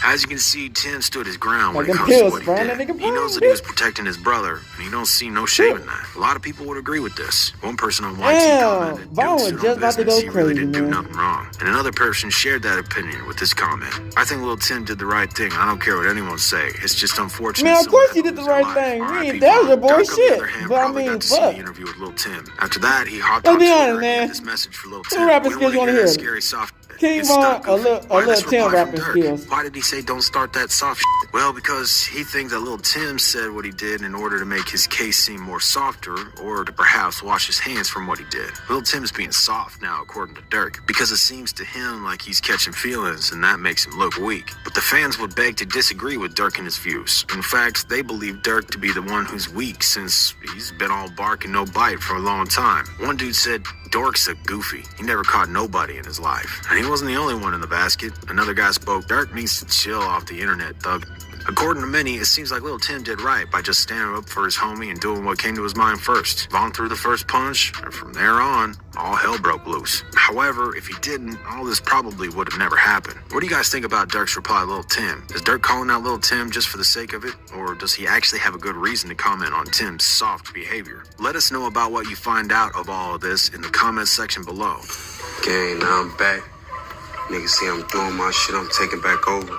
As you can see, Tim stood his ground when Like it them comes to pills, what he bro. did. That nigga He knows that he was protecting his brother, and he don't see no shame in that. A lot of people would agree with this. One person on YT commented, Vaughn was "Dude stood just on about to business. go He really crazy, didn't do man. nothing wrong." And another person shared that opinion with this comment. I think Lil Tim did the right thing. I don't care what anyone say. It's just unfortunate. Man, of someone course had he to did the lose their right life. thing. R.I.P. Man, that was your Vaughn. boy Durk, on the shit. other hand, But I probably mean, got to see fuck. the interview with Lil Tim. After that, he hopped Let's on be Twitter honest, and man. had this message for Lil Who Tim. rappers We skills wanna you wanna hear that hear? scary soft. King It's Von stuck or goofy. Why Lil this Tim reply from rapping Durk? skills? Why did he say don't start that soft shit? Well, because he thinks that Lil Tim said what he did in order to make his case seem more softer, or to perhaps wash his hands from what he did. Lil Tim's being soft now, according to Durk, because it seems to him like he's catching feelings, and that makes him look weak. But the fans would beg to disagree with Durk and his views. In fact, they believe Durk to be the one who's weak, since he's been all bark and no bite for a long time. One dude said, Durk's a goofy. He never caught nobody in his life. And he wasn't the only one in the basket. Another guy spoke, Durk needs to chill off the internet, thug. According to many, it seems like Lil Tim did right by just standing up for his homie and doing what came to his mind first. Vaughn threw the first punch, and from there on, all hell broke loose. However, if he didn't, all this probably would have never happened. What do you guys think about Durk's reply to Lil Tim? Is Durk calling out Lil Tim just for the sake of it? Or does he actually have a good reason to comment on Tim's soft behavior? Let us know about what you find out of all of this in the comments section below. Gang, now I'm back. Niggas see I'm doing my shit, I'm taking back over.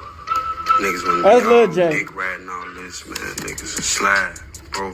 Niggas wanna That's be Lil all J. dick rat and all this, man. Niggas a slide, bro.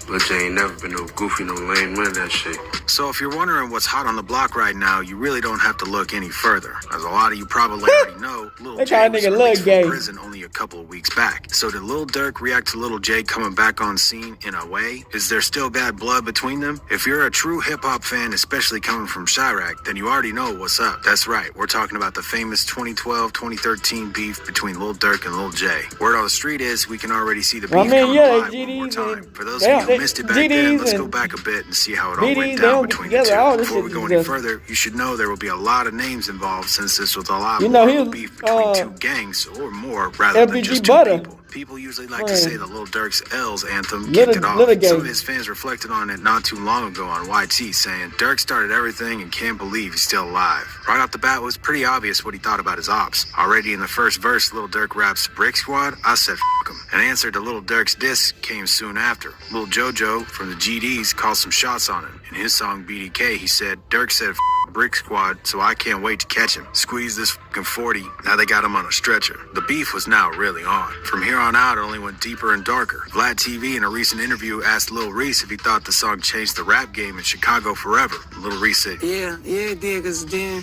Lil J ain't never been no goofy, no lame, none of that shit. So if you're wondering what's hot on the block right now, you really don't have to look any further. As a lot of you probably already know, Lil That J kind of was nigga released look gay. from prison only a couple of weeks back. So did Lil Durk react to Lil J coming back on scene in a way? Is there still bad blood between them? If you're a true hip-hop fan, especially coming from Chirac, then you already know what's up. That's right, we're talking about the famous 2012-2013 beef between Lil Durk and Lil J. Word on the street is we can already see the beef I mean, coming yeah, alive they one more GDs time. and For those of you who missed it back then, GDs let's go and back a bit and see how it all BDs, went they down don't get between the together. two. All this Before shit we is go any just- further, you should know there will be a lot of names involved, since this was a lot You know, more he of a was, beef between two gangs or more rather than LBG just two Butter. people. People usually like to say that Lil Durk's L's anthem Little- kicked it off. Little gang. Some of his fans reflected on it not too long ago on YT, saying Durk started everything and can't believe he's still alive. Right off the bat, it was pretty obvious what he thought about his ops. Already in the first verse, Lil Durk raps Brick Squad, I said f*** him. An answer to Lil Durk's diss came soon after. Lil JoJo from the GDs called some shots on him. In his song BDK, he said, Durk said f*** Brick Squad, so I can't wait to catch him. Squeeze this f***ing 40, now they got him on a stretcher. The beef was now really on. From here on out, it only went deeper and darker. Vlad TV in a recent interview asked Lil Reese if he thought the song changed the rap game in Chicago forever. Lil Reese said, Yeah, it did, because then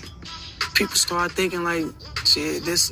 people start thinking like, shit, this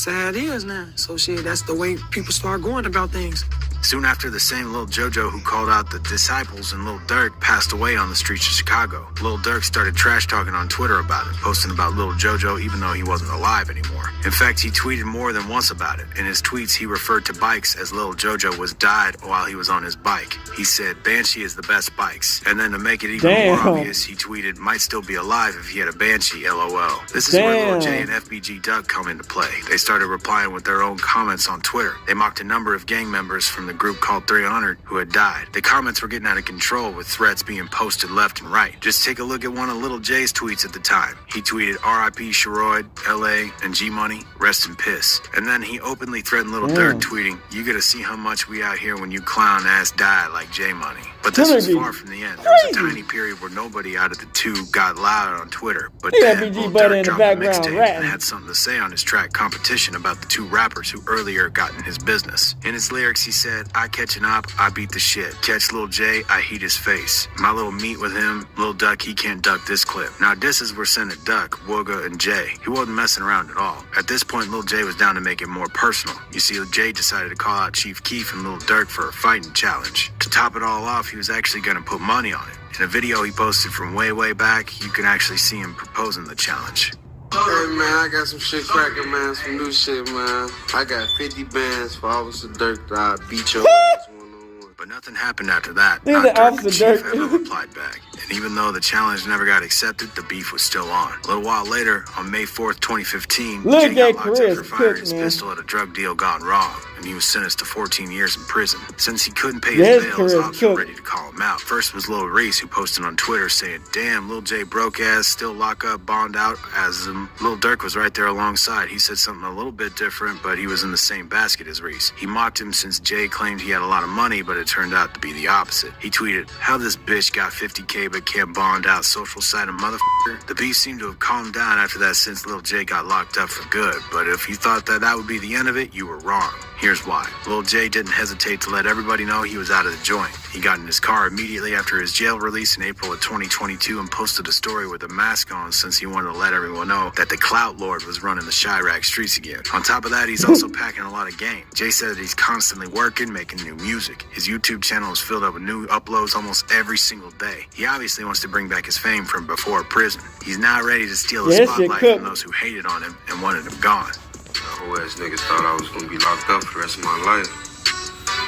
how it is now. So shit, that's the way people start going about things. Soon after, the same Lil JoJo who called out the Disciples and Lil Durk passed away on the streets of Chicago. Lil Durk started trash talking on Twitter about it, posting about Lil JoJo even though he wasn't alive anymore. In fact, he tweeted more than once about it. In his tweets, he referred to bikes as Lil JoJo was died while he was on his bike. He said, Banshee is the best bikes. And then to make it even more obvious, he tweeted, might still be alive if he had a Banshee, LOL. This is where Lil J and FBG Duck come into play. They started replying with their own comments on Twitter. They mocked a number of gang members from the group called 300 who had died. The comments were getting out of control with threats being posted left and right. Just take a look at one of Lil J's tweets at the time. He tweeted RIP Sherrod, LA, and G-Money, rest in piss. And then he openly threatened Lil Durk, tweeting, you gotta see how much we out here when you clown ass die like J-Money. But this was far from the end. There was a tiny period where nobody out of the two got loud on Twitter. But then Lil Durk dropped a mixtape and had something to say on his track Competition about the two rappers who earlier got in his business. In his lyrics, he said, I catch an op, I beat the shit. Catch Lil J, I heat his face. My little meet with him, Lil Duck, he can't duck this clip. Now disses were sent at Duck, Wooga, and Jay. He wasn't messing around at all. At this point, Lil J was down to make it more personal. You see, Jay decided to call out Chief Keef and Lil Durk for a fighting challenge. To top it all off, he was actually gonna put money on it. In a video he posted from way back, you can actually see him proposing the challenge. Hey man, I got some shit cracking, man. Some new shit, man. I got 50 bands for Officer Durk that I beat your ass one-on-one. But nothing happened after that. Think Not the Durk the Officer Chief Durk. ever replied back. And even though the challenge never got accepted, the beef was still on. A little while later, on May 4th, 2015, Lil Jay Jay got locked career up is for firing cooked, his man. pistol at a drug deal gone wrong, and he was sentenced to 14 years in prison. Since he couldn't pay Yeah, his his bail, his career is ops were cooked. ready to call him out. First was Lil Reese, who posted on Twitter saying, "Damn, Lil J broke ass, still lock up, bond out," as Lil Durk was right there alongside. He said something a little bit different, but he was in the same basket as Reese. He mocked him since Jay claimed he had a lot of money, but it turned out to be the opposite. He tweeted, "How this bitch got 50K but can't bond out, social side of motherfucker." The beef seemed to have calmed down after that since Lil J got locked up for good, but if you thought that would be the end of it, you were wrong. Here's why. Lil J didn't hesitate to let everybody know he was out of the joint. He got in his car immediately after his jail release in April of 2022 and posted a story with a mask on since he wanted to let everyone know that the Clout Lord was running the Chirac streets again. On top of that, he's also packing a lot of game. Jay said that he's constantly working, making new music. His YouTube channel is filled up with new uploads almost every single day. He obviously wants to bring back his fame from before prison. He's now ready to steal the Yeah, that shit spotlight cooked. from those who hated on him and wanted him gone. Whole ass niggas thought I was gonna be locked up for the rest of my life.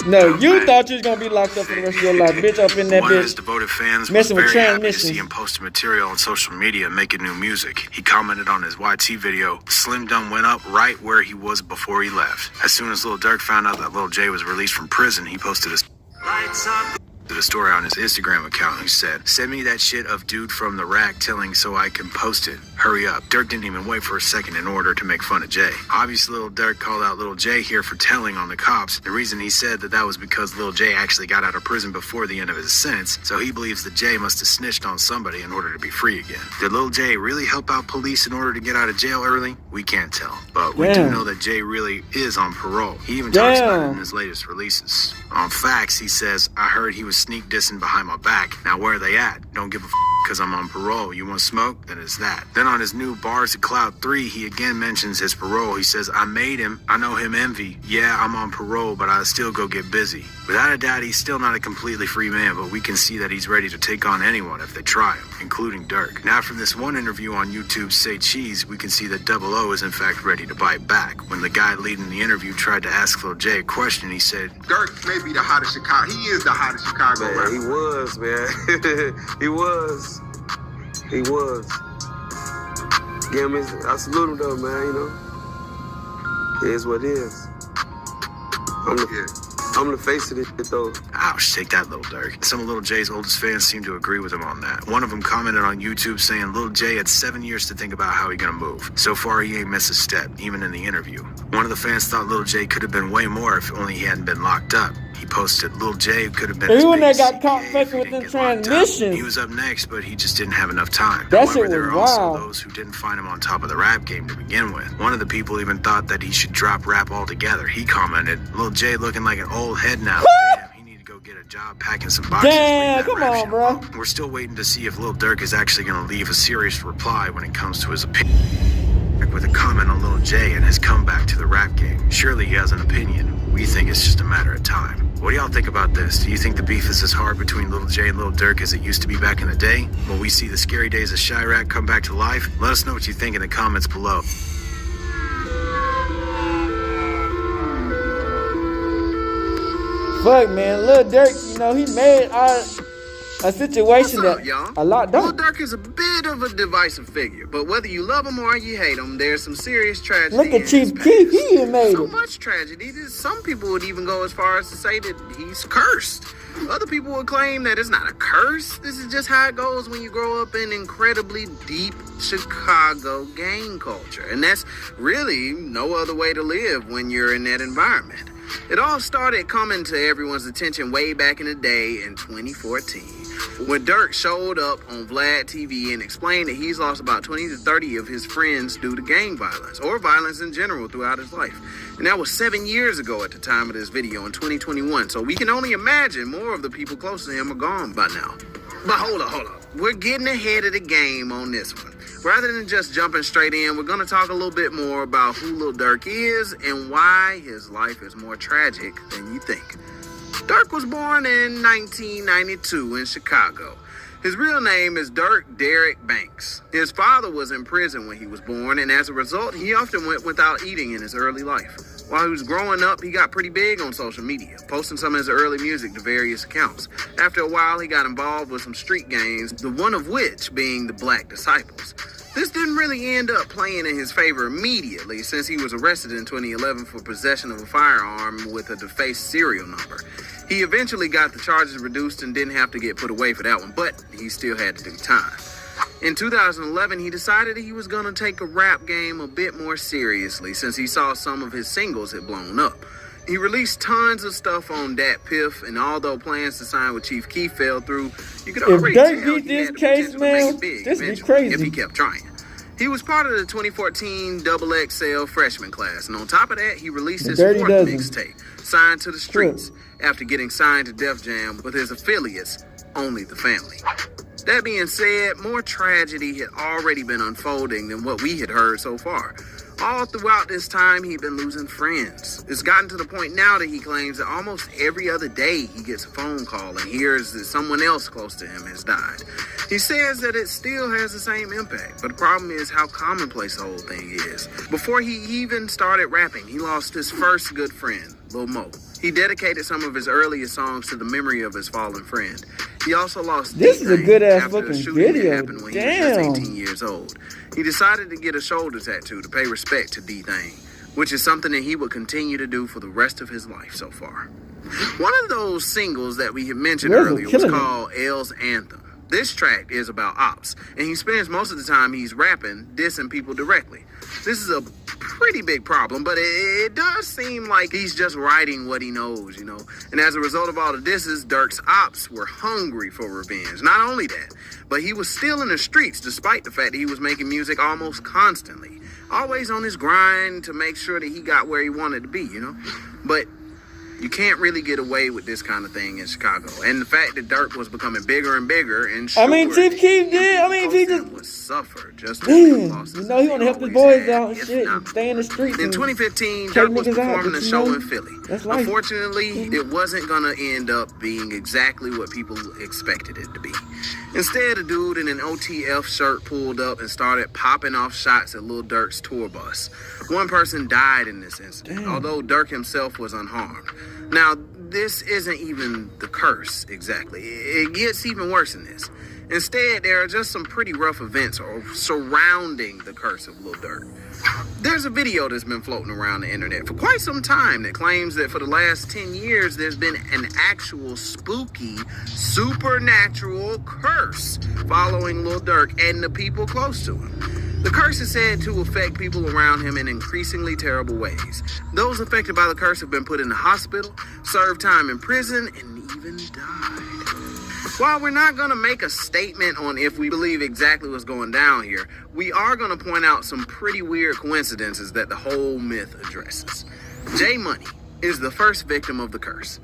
No, you thought you was gonna be locked up for the rest of your life, bitch. Up in that One of his bitch. devoted fans was Messing with very happy to see transmissions. him posting material on social media and making new music. He commented on his YT video, "Slim Dum went up right where he was before he left." As soon as Lil Durk found out that Lil J was released from prison, he posted a story on his Instagram account. He said, "Send me that shit of dude from the rack telling so I can post it. Hurry up." Durk didn't even wait for a second in order to make fun of Jay. Obviously, Lil Durk called out Lil J here for telling on the cops. The reason he said that was because Lil J actually got out of prison before the end of his sentence, so he believes that Jay must have snitched on somebody in order to be free again. Did Lil J really help out police in order to get out of jail early? We can't tell, but we do Damn. know that Jay really is on parole. He even talks about it in Damn. his latest releases. On Facts, he says, "I heard he was sneak dissing behind my back. Now where are they at? Don't give a because I'm on parole. You want smoke? Then it's that." Then on his new Bars to Cloud 3, he again mentions his parole. He says, "I made him. I know him envy. Yeah, I'm on parole, but I still go get busy." Without a doubt, he's still not a completely free man, but we can see that he's ready to take on anyone if they try him, including Durk. Now from this one interview on YouTube, Say Cheese, we can see that Double O is in fact ready to bite back. When the guy leading the interview tried to ask Lil J a question, he said, Durk may be the hottest Chicago. He is the hottest Chicago Man, rapper. he was, man. He was. He was. Yeah, I salute him though, man, you know. It is what it is. I'm the face of this shit though. "Ouch, take that, Lil Durk." Some of Lil J's oldest fans seem to agree with him on that. One of them commented on YouTube saying Lil J had 7 years to think about how he gonna move. So far, he ain't missed a step, even in the interview. One of the fans thought Lil J could have been way more if only he hadn't been locked up. He posted, "Lil J could have been He as when big they as got caught fucking with them transmissions. He was up next, but he just didn't have enough time." That However, shit there was are also wild. those who didn't find him on top of the rap game to begin with. One of the people even thought that he should drop rap altogether. He commented, "Lil J looking like an old head now. Damn, he need to go get a job packing some boxes." Damn, come on, bro. We're still waiting to see if Lil Durk is actually going to leave a serious reply when it comes to his opinion. With a comment on Lil J and his comeback to the rap game. Surely he has an opinion. We think it's just a matter of time. What do y'all think about this? Do you think the beef is as hard between Lil J and Lil Durk as it used to be back in the day? Will we see the scary days of Chirac come back to life? Let us know what you think in the comments below. Fuck, man. Lil Durk, you know, he made a situation What's up, that y'all? a lot Lil don't. Durk is a bit of a divisive figure, but whether you love him or you hate him, there's some serious tragedy. Look in at Chief his Keef. He even made so it. much tragedy that some people would even go as far as to say that he's cursed. Other people would claim that it's not a curse. This is just how it goes when you grow up in incredibly deep Chicago gang culture. And that's really no other way to live when you're in that environment. It all started coming to everyone's attention way back in the day in 2014. When Durk showed up on Vlad TV and explained that he's lost about 20 to 30 of his friends due to gang violence, or violence in general throughout his life. And that was 7 years ago at the time of this video in 2021, so we can only imagine more of the people close to him are gone by now. But hold up. We're getting ahead of the game on this one. Rather than just jumping straight in, we're going to talk a little bit more about who Lil Durk is and why his life is more tragic than you think. Durk was born in 1992 in Chicago. His real name is Durk Derek Banks. His father was in prison when he was born, and as a result, he often went without eating in his early life. While he was growing up, he got pretty big on social media, posting some of his early music to various accounts. After a while, he got involved with some street gangs, the one of which being the Black Disciples. This didn't really end up playing in his favor immediately, since he was arrested in 2011 for possession of a firearm with a defaced serial number. He eventually got the charges reduced and didn't have to get put away for that one, but he still had to do time. In 2011, he decided he was going to take a rap game a bit more seriously since he saw some of his singles had blown up. He released tons of stuff on Dat Piff, and although plans to sign with Chief Keef fell through, you could already tell he had the potential to make it big eventually if he kept trying. He was part of the 2014 XXL freshman class, and on top of that, he released his fourth mixtape, Signed to the Streets, after getting signed to Def Jam with his affiliates, Only the Family. That being said, more tragedy had already been unfolding than what we had heard so far. All throughout this time, he'd been losing friends. It's gotten to the point now that he claims that almost every other day he gets a phone call and hears that someone else close to him has died. He says that it still has the same impact, but the problem is how commonplace the whole thing is. Before he even started rapping, he lost his first good friend, Lil Mo. He dedicated some of his earliest songs to the memory of his fallen friend. He also lost This is a good ass after fucking a shooting video. that happened when he was just 18 years old. He decided to get a shoulder tattoo to pay respect to D-Thing, which is something that he would continue to do for the rest of his life so far. One of those singles that we had mentioned earlier was called L's Anthem. This track is about ops, and he spends most of the time he's rapping, dissing people directly. This is a pretty big problem, but it does seem like he's just writing what he knows, you know. And as a result of all the disses, Durk's ops were hungry for revenge. Not only that, but he was still in the streets despite the fact that he was making music almost constantly. Always on his grind to make sure that he got where he wanted to be, you know. But you can't really get away with this kind of thing in Chicago. And the fact that Durk was becoming bigger and bigger, and I mean, Chief Keef did. I mean, he just would suffer just damn, you know, he want to help his boys out and shit, and stay in the streets. In 2015, take Durk was niggas out, performing but a you show know, in Philly. that's life. Unfortunately, it wasn't gonna end up being exactly what people expected it to be. Instead, a dude in an OTF shirt pulled up and started popping off shots at Lil Durk's tour bus. One person died in this incident, although Durk himself was unharmed. Now, this isn't even the curse, exactly. It gets even worse than this. Instead, there are just some pretty rough events surrounding the curse of Lil Durk. There's a video that's been floating around the internet for quite some time that claims that for the last 10 years, there's been an actual spooky, supernatural curse following Lil Durk and the people close to him. The curse is said to affect people around him in increasingly terrible ways. Those affected by the curse have been put in the hospital, served time in prison, and even died. While we're not going to make a statement on if we believe exactly what's going down here, we are going to point out some pretty weird coincidences that the whole myth addresses. J Money is the first victim of the curse.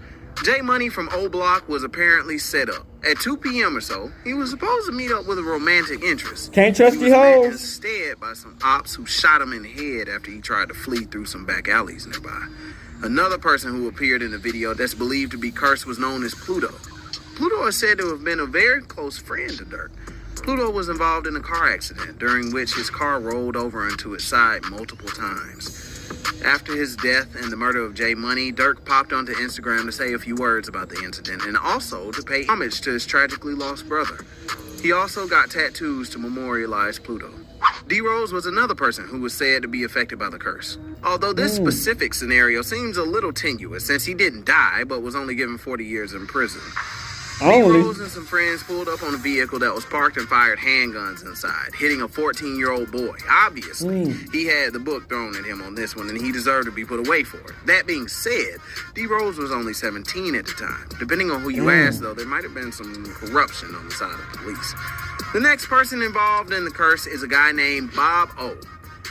J Money from O Block was apparently set up. At 2 p.m. or so, he was supposed to meet up with a romantic interest. Can't trust He was the met hoes. instead by some ops who shot him in the head after he tried to flee through some back alleys nearby. Another person who appeared in the video that's believed to be cursed was known as Pluto. Pluto is said to have been a very close friend to Durk. Pluto was involved in a car accident during which his car rolled over into its side multiple times. After his death and the murder of J Money, Durk popped onto Instagram to say a few words about the incident and also to pay homage to his tragically lost brother. He also got tattoos to memorialize Pluto. D-Rose was another person who was said to be affected by the curse. Although this specific scenario seems a little tenuous since he didn't die but was only given 40 years in prison. D-Rose and some friends pulled up on a vehicle that was parked and fired handguns inside, hitting a 14-year-old boy. Obviously, he had the book thrown at him on this one, and he deserved to be put away for it. That being said, D-Rose was only 17 at the time. Depending on who you ask, though, there might have been some corruption on the side of the police. The next person involved in the curse is a guy named Bob O,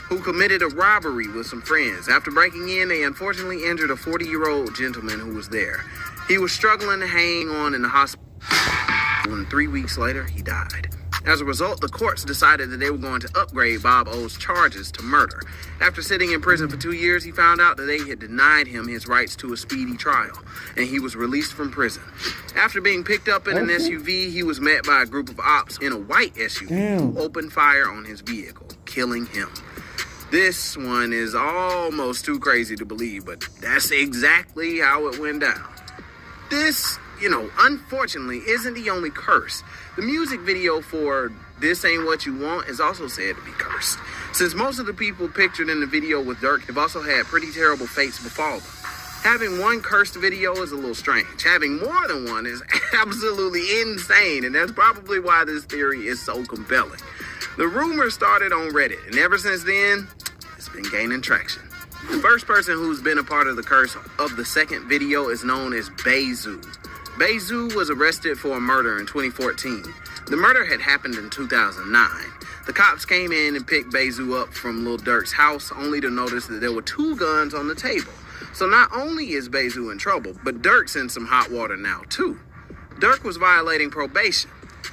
who committed a robbery with some friends. After breaking in, they unfortunately injured a 40-year-old gentleman who was there. He was struggling to hang on in the hospital, and 3 weeks later, he died. As a result, the courts decided that they were going to upgrade Bob O's charges to murder. After sitting in prison for 2 years, he found out that they had denied him his rights to a speedy trial, and he was released from prison. After being picked up in an SUV, he was met by a group of ops in a white SUV who opened fire on his vehicle, killing him. This one is almost too crazy to believe, but that's exactly how it went down. This, unfortunately, isn't the only curse. The music video for This Ain't What You Want is also said to be cursed, since most of the people pictured in the video with Durk have also had pretty terrible fates befall them. Having one cursed video is a little strange. Having more than one is absolutely insane, and that's probably why this theory is so compelling. The rumor started on Reddit, and ever since then, it's been gaining traction. The first person who's been a part of the curse of the second video is known as Bezu. Bezu was arrested for a murder in 2014. The murder had happened in 2009. The cops came in and picked Bezu up from Lil Durk's house, only to notice that there were 2 guns on the table. So not only is Bezu in trouble, but Durk's in some hot water now too. Durk was violating probation.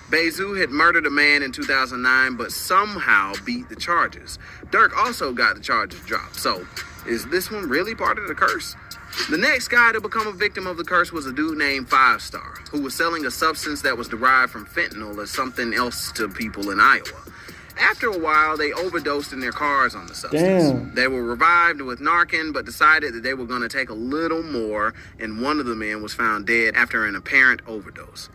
Bezu had murdered a man in 2009, but somehow beat the charges. Durk also got the charges dropped. So, is this one really part of the curse? The next guy to become a victim of the curse was a dude named 5 Star, who was selling a substance that was derived from fentanyl or something else to people in Iowa. After a while, they overdosed in their cars on the substance. Damn. They were revived with Narcan, but decided that they were going to take a little more, and one of the men was found dead after an apparent overdose.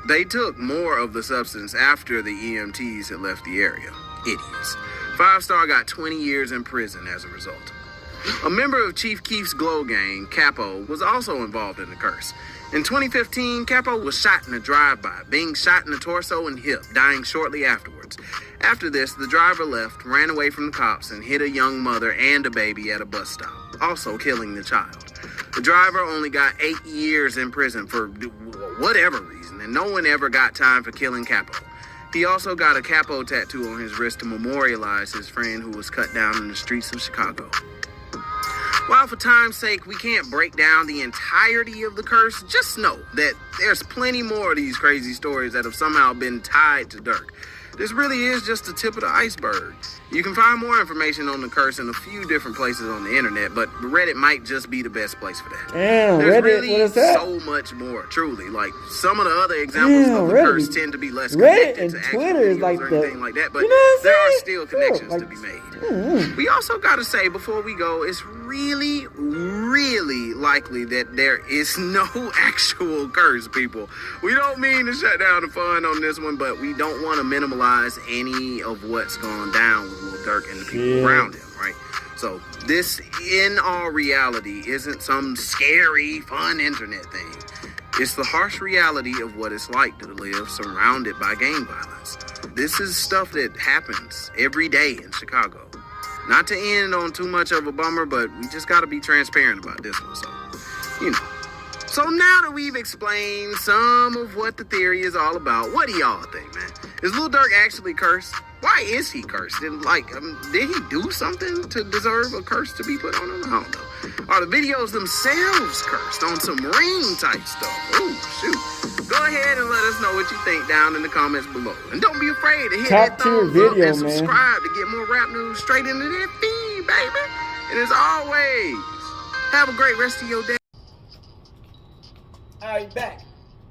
They took more of the substance after the EMTs had left the area. Idiots. 5 Star got 20 years in prison as a result. A member of Chief Keef's Glow Gang, Capo, was also involved in the curse. In 2015, Capo was shot in a drive-by, being shot in the torso and hip, dying shortly afterwards. After this, the driver left, ran away from the cops, and hit a young mother and a baby at a bus stop, also killing the child. The driver only got 8 years in prison for whatever reason, and no one ever got time for killing Capo. He also got a Capo tattoo on his wrist to memorialize his friend who was cut down in the streets of Chicago. While for time's sake, we can't break down the entirety of the curse, just know that there's plenty more of these crazy stories that have somehow been tied to Durk. This really is just the tip of the iceberg. You can find more information on the curse in a few different places on the internet, but Reddit might just be the best place for that. Damn, There's Reddit, really what is that? so much more, truly. Like, some of the other examples of the Reddit. curse tend to be less Reddit connected and to actual Twitter is videos like or the- anything like that, but you know what I'm there are saying? still True, connections like- to be made. Mm-hmm. We also got to say before we go, it's really, really likely that there is no actual curse, people. We don't mean to shut down the fun on this one, but we don't want to minimalize any of what's gone down with Lil Durk and the people around him, right? So this, in all reality, isn't some scary, fun internet thing. It's the harsh reality of what it's like to live surrounded by gang violence. This is stuff that happens every day in Chicago. Not to end on too much of a bummer, but we just got to be transparent about this one. So, you know. So now that we've explained some of what the theory is all about, what do y'all think, man? Is Lil Durk actually cursed? Why is he cursed? And did he do something to deserve a curse to be put on him? I don't know. Are the videos themselves cursed on some ring type stuff? Ooh, shoot. Go ahead and let us know what you think down in the comments below. And don't be afraid to hit Top that tier thumbs up video, and man. subscribe to get more rap news straight into their feed, baby. And as always, have a great rest of your day. Alright, back.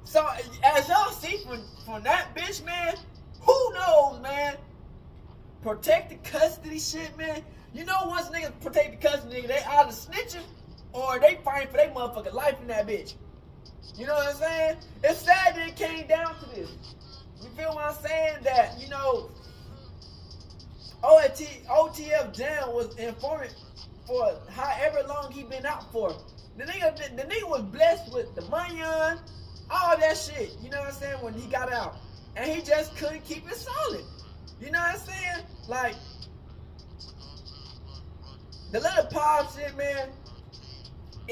So, as y'all see from that bitch, man, who knows, man? Protected custody shit, man. You know, once niggas protect the custody, nigga, they either snitching or they fighting for their motherfucking life in that bitch. You know what I'm saying? It's sad that it came down to this. You feel what I'm saying? That, you know, OTF Down was informant for however long he been out for. The nigga was blessed with the money on, all that shit, you know what I'm saying, when he got out. And he just couldn't keep it solid. You know what I'm saying? Like, the little pop shit, man,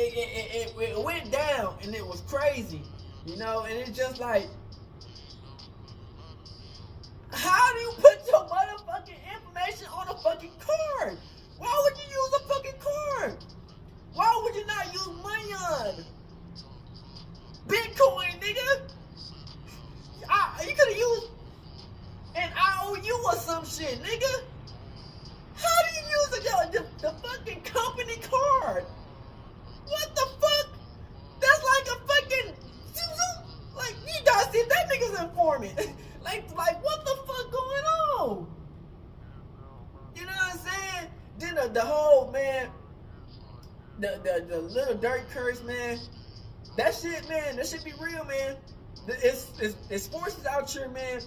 it went down and it was crazy. You know, and it's just like, how do you put your motherfucking information on a fucking card? Why would you use a fucking card? Why would you not use money on Bitcoin, nigga? You could have used shit, nigga. How do you use the fucking company card? What the fuck? That's like a fucking, like, you guys see that nigga's informant. like what the fuck going on? You know what I'm saying? Then the whole, man, the little Durk curse, man. That shit, man, that shit be real, man. It's forces out here, man,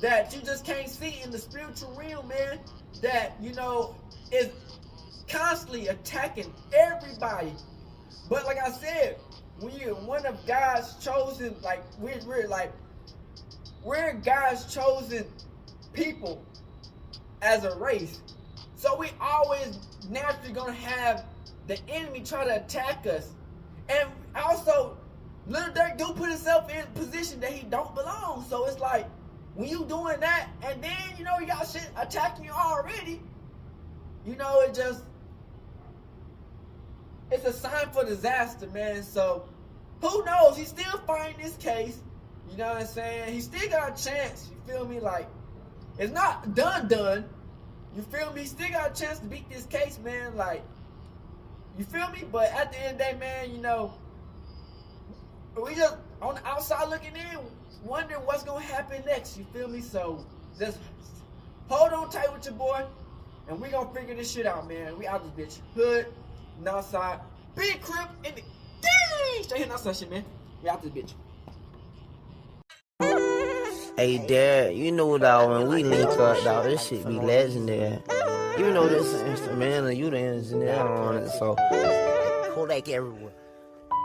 that you just can't see in the spiritual realm, man, that, you know, is constantly attacking everybody. But like I said, when you're one of God's chosen, like, we're God's chosen people as a race. So we always naturally gonna have the enemy try to attack us. And also, Lil Durk do put himself in a position that he don't belong. So it's like, when you doing that, and then, you know, you got shit attacking you already, you know, it's a sign for disaster, man. So, who knows? He's still fighting this case. You know what I'm saying? He still got a chance. You feel me? Like, it's not done. You feel me? He still got a chance to beat this case, man. Like, you feel me? But at the end of the day, man, you know, we just on the outside looking in, wondering what's gonna happen next. You feel me? So just hold on tight with your boy, and we gonna figure this shit out, man. We out this bitch. Hood, Northside, big crib in the dang straight here outside shit, man. We out this bitch. Hey, Dad, you know, dog, when we link up, dog, this shit be legendary. Even though this is instrumental, you the engineer on it, so Kodak everywhere.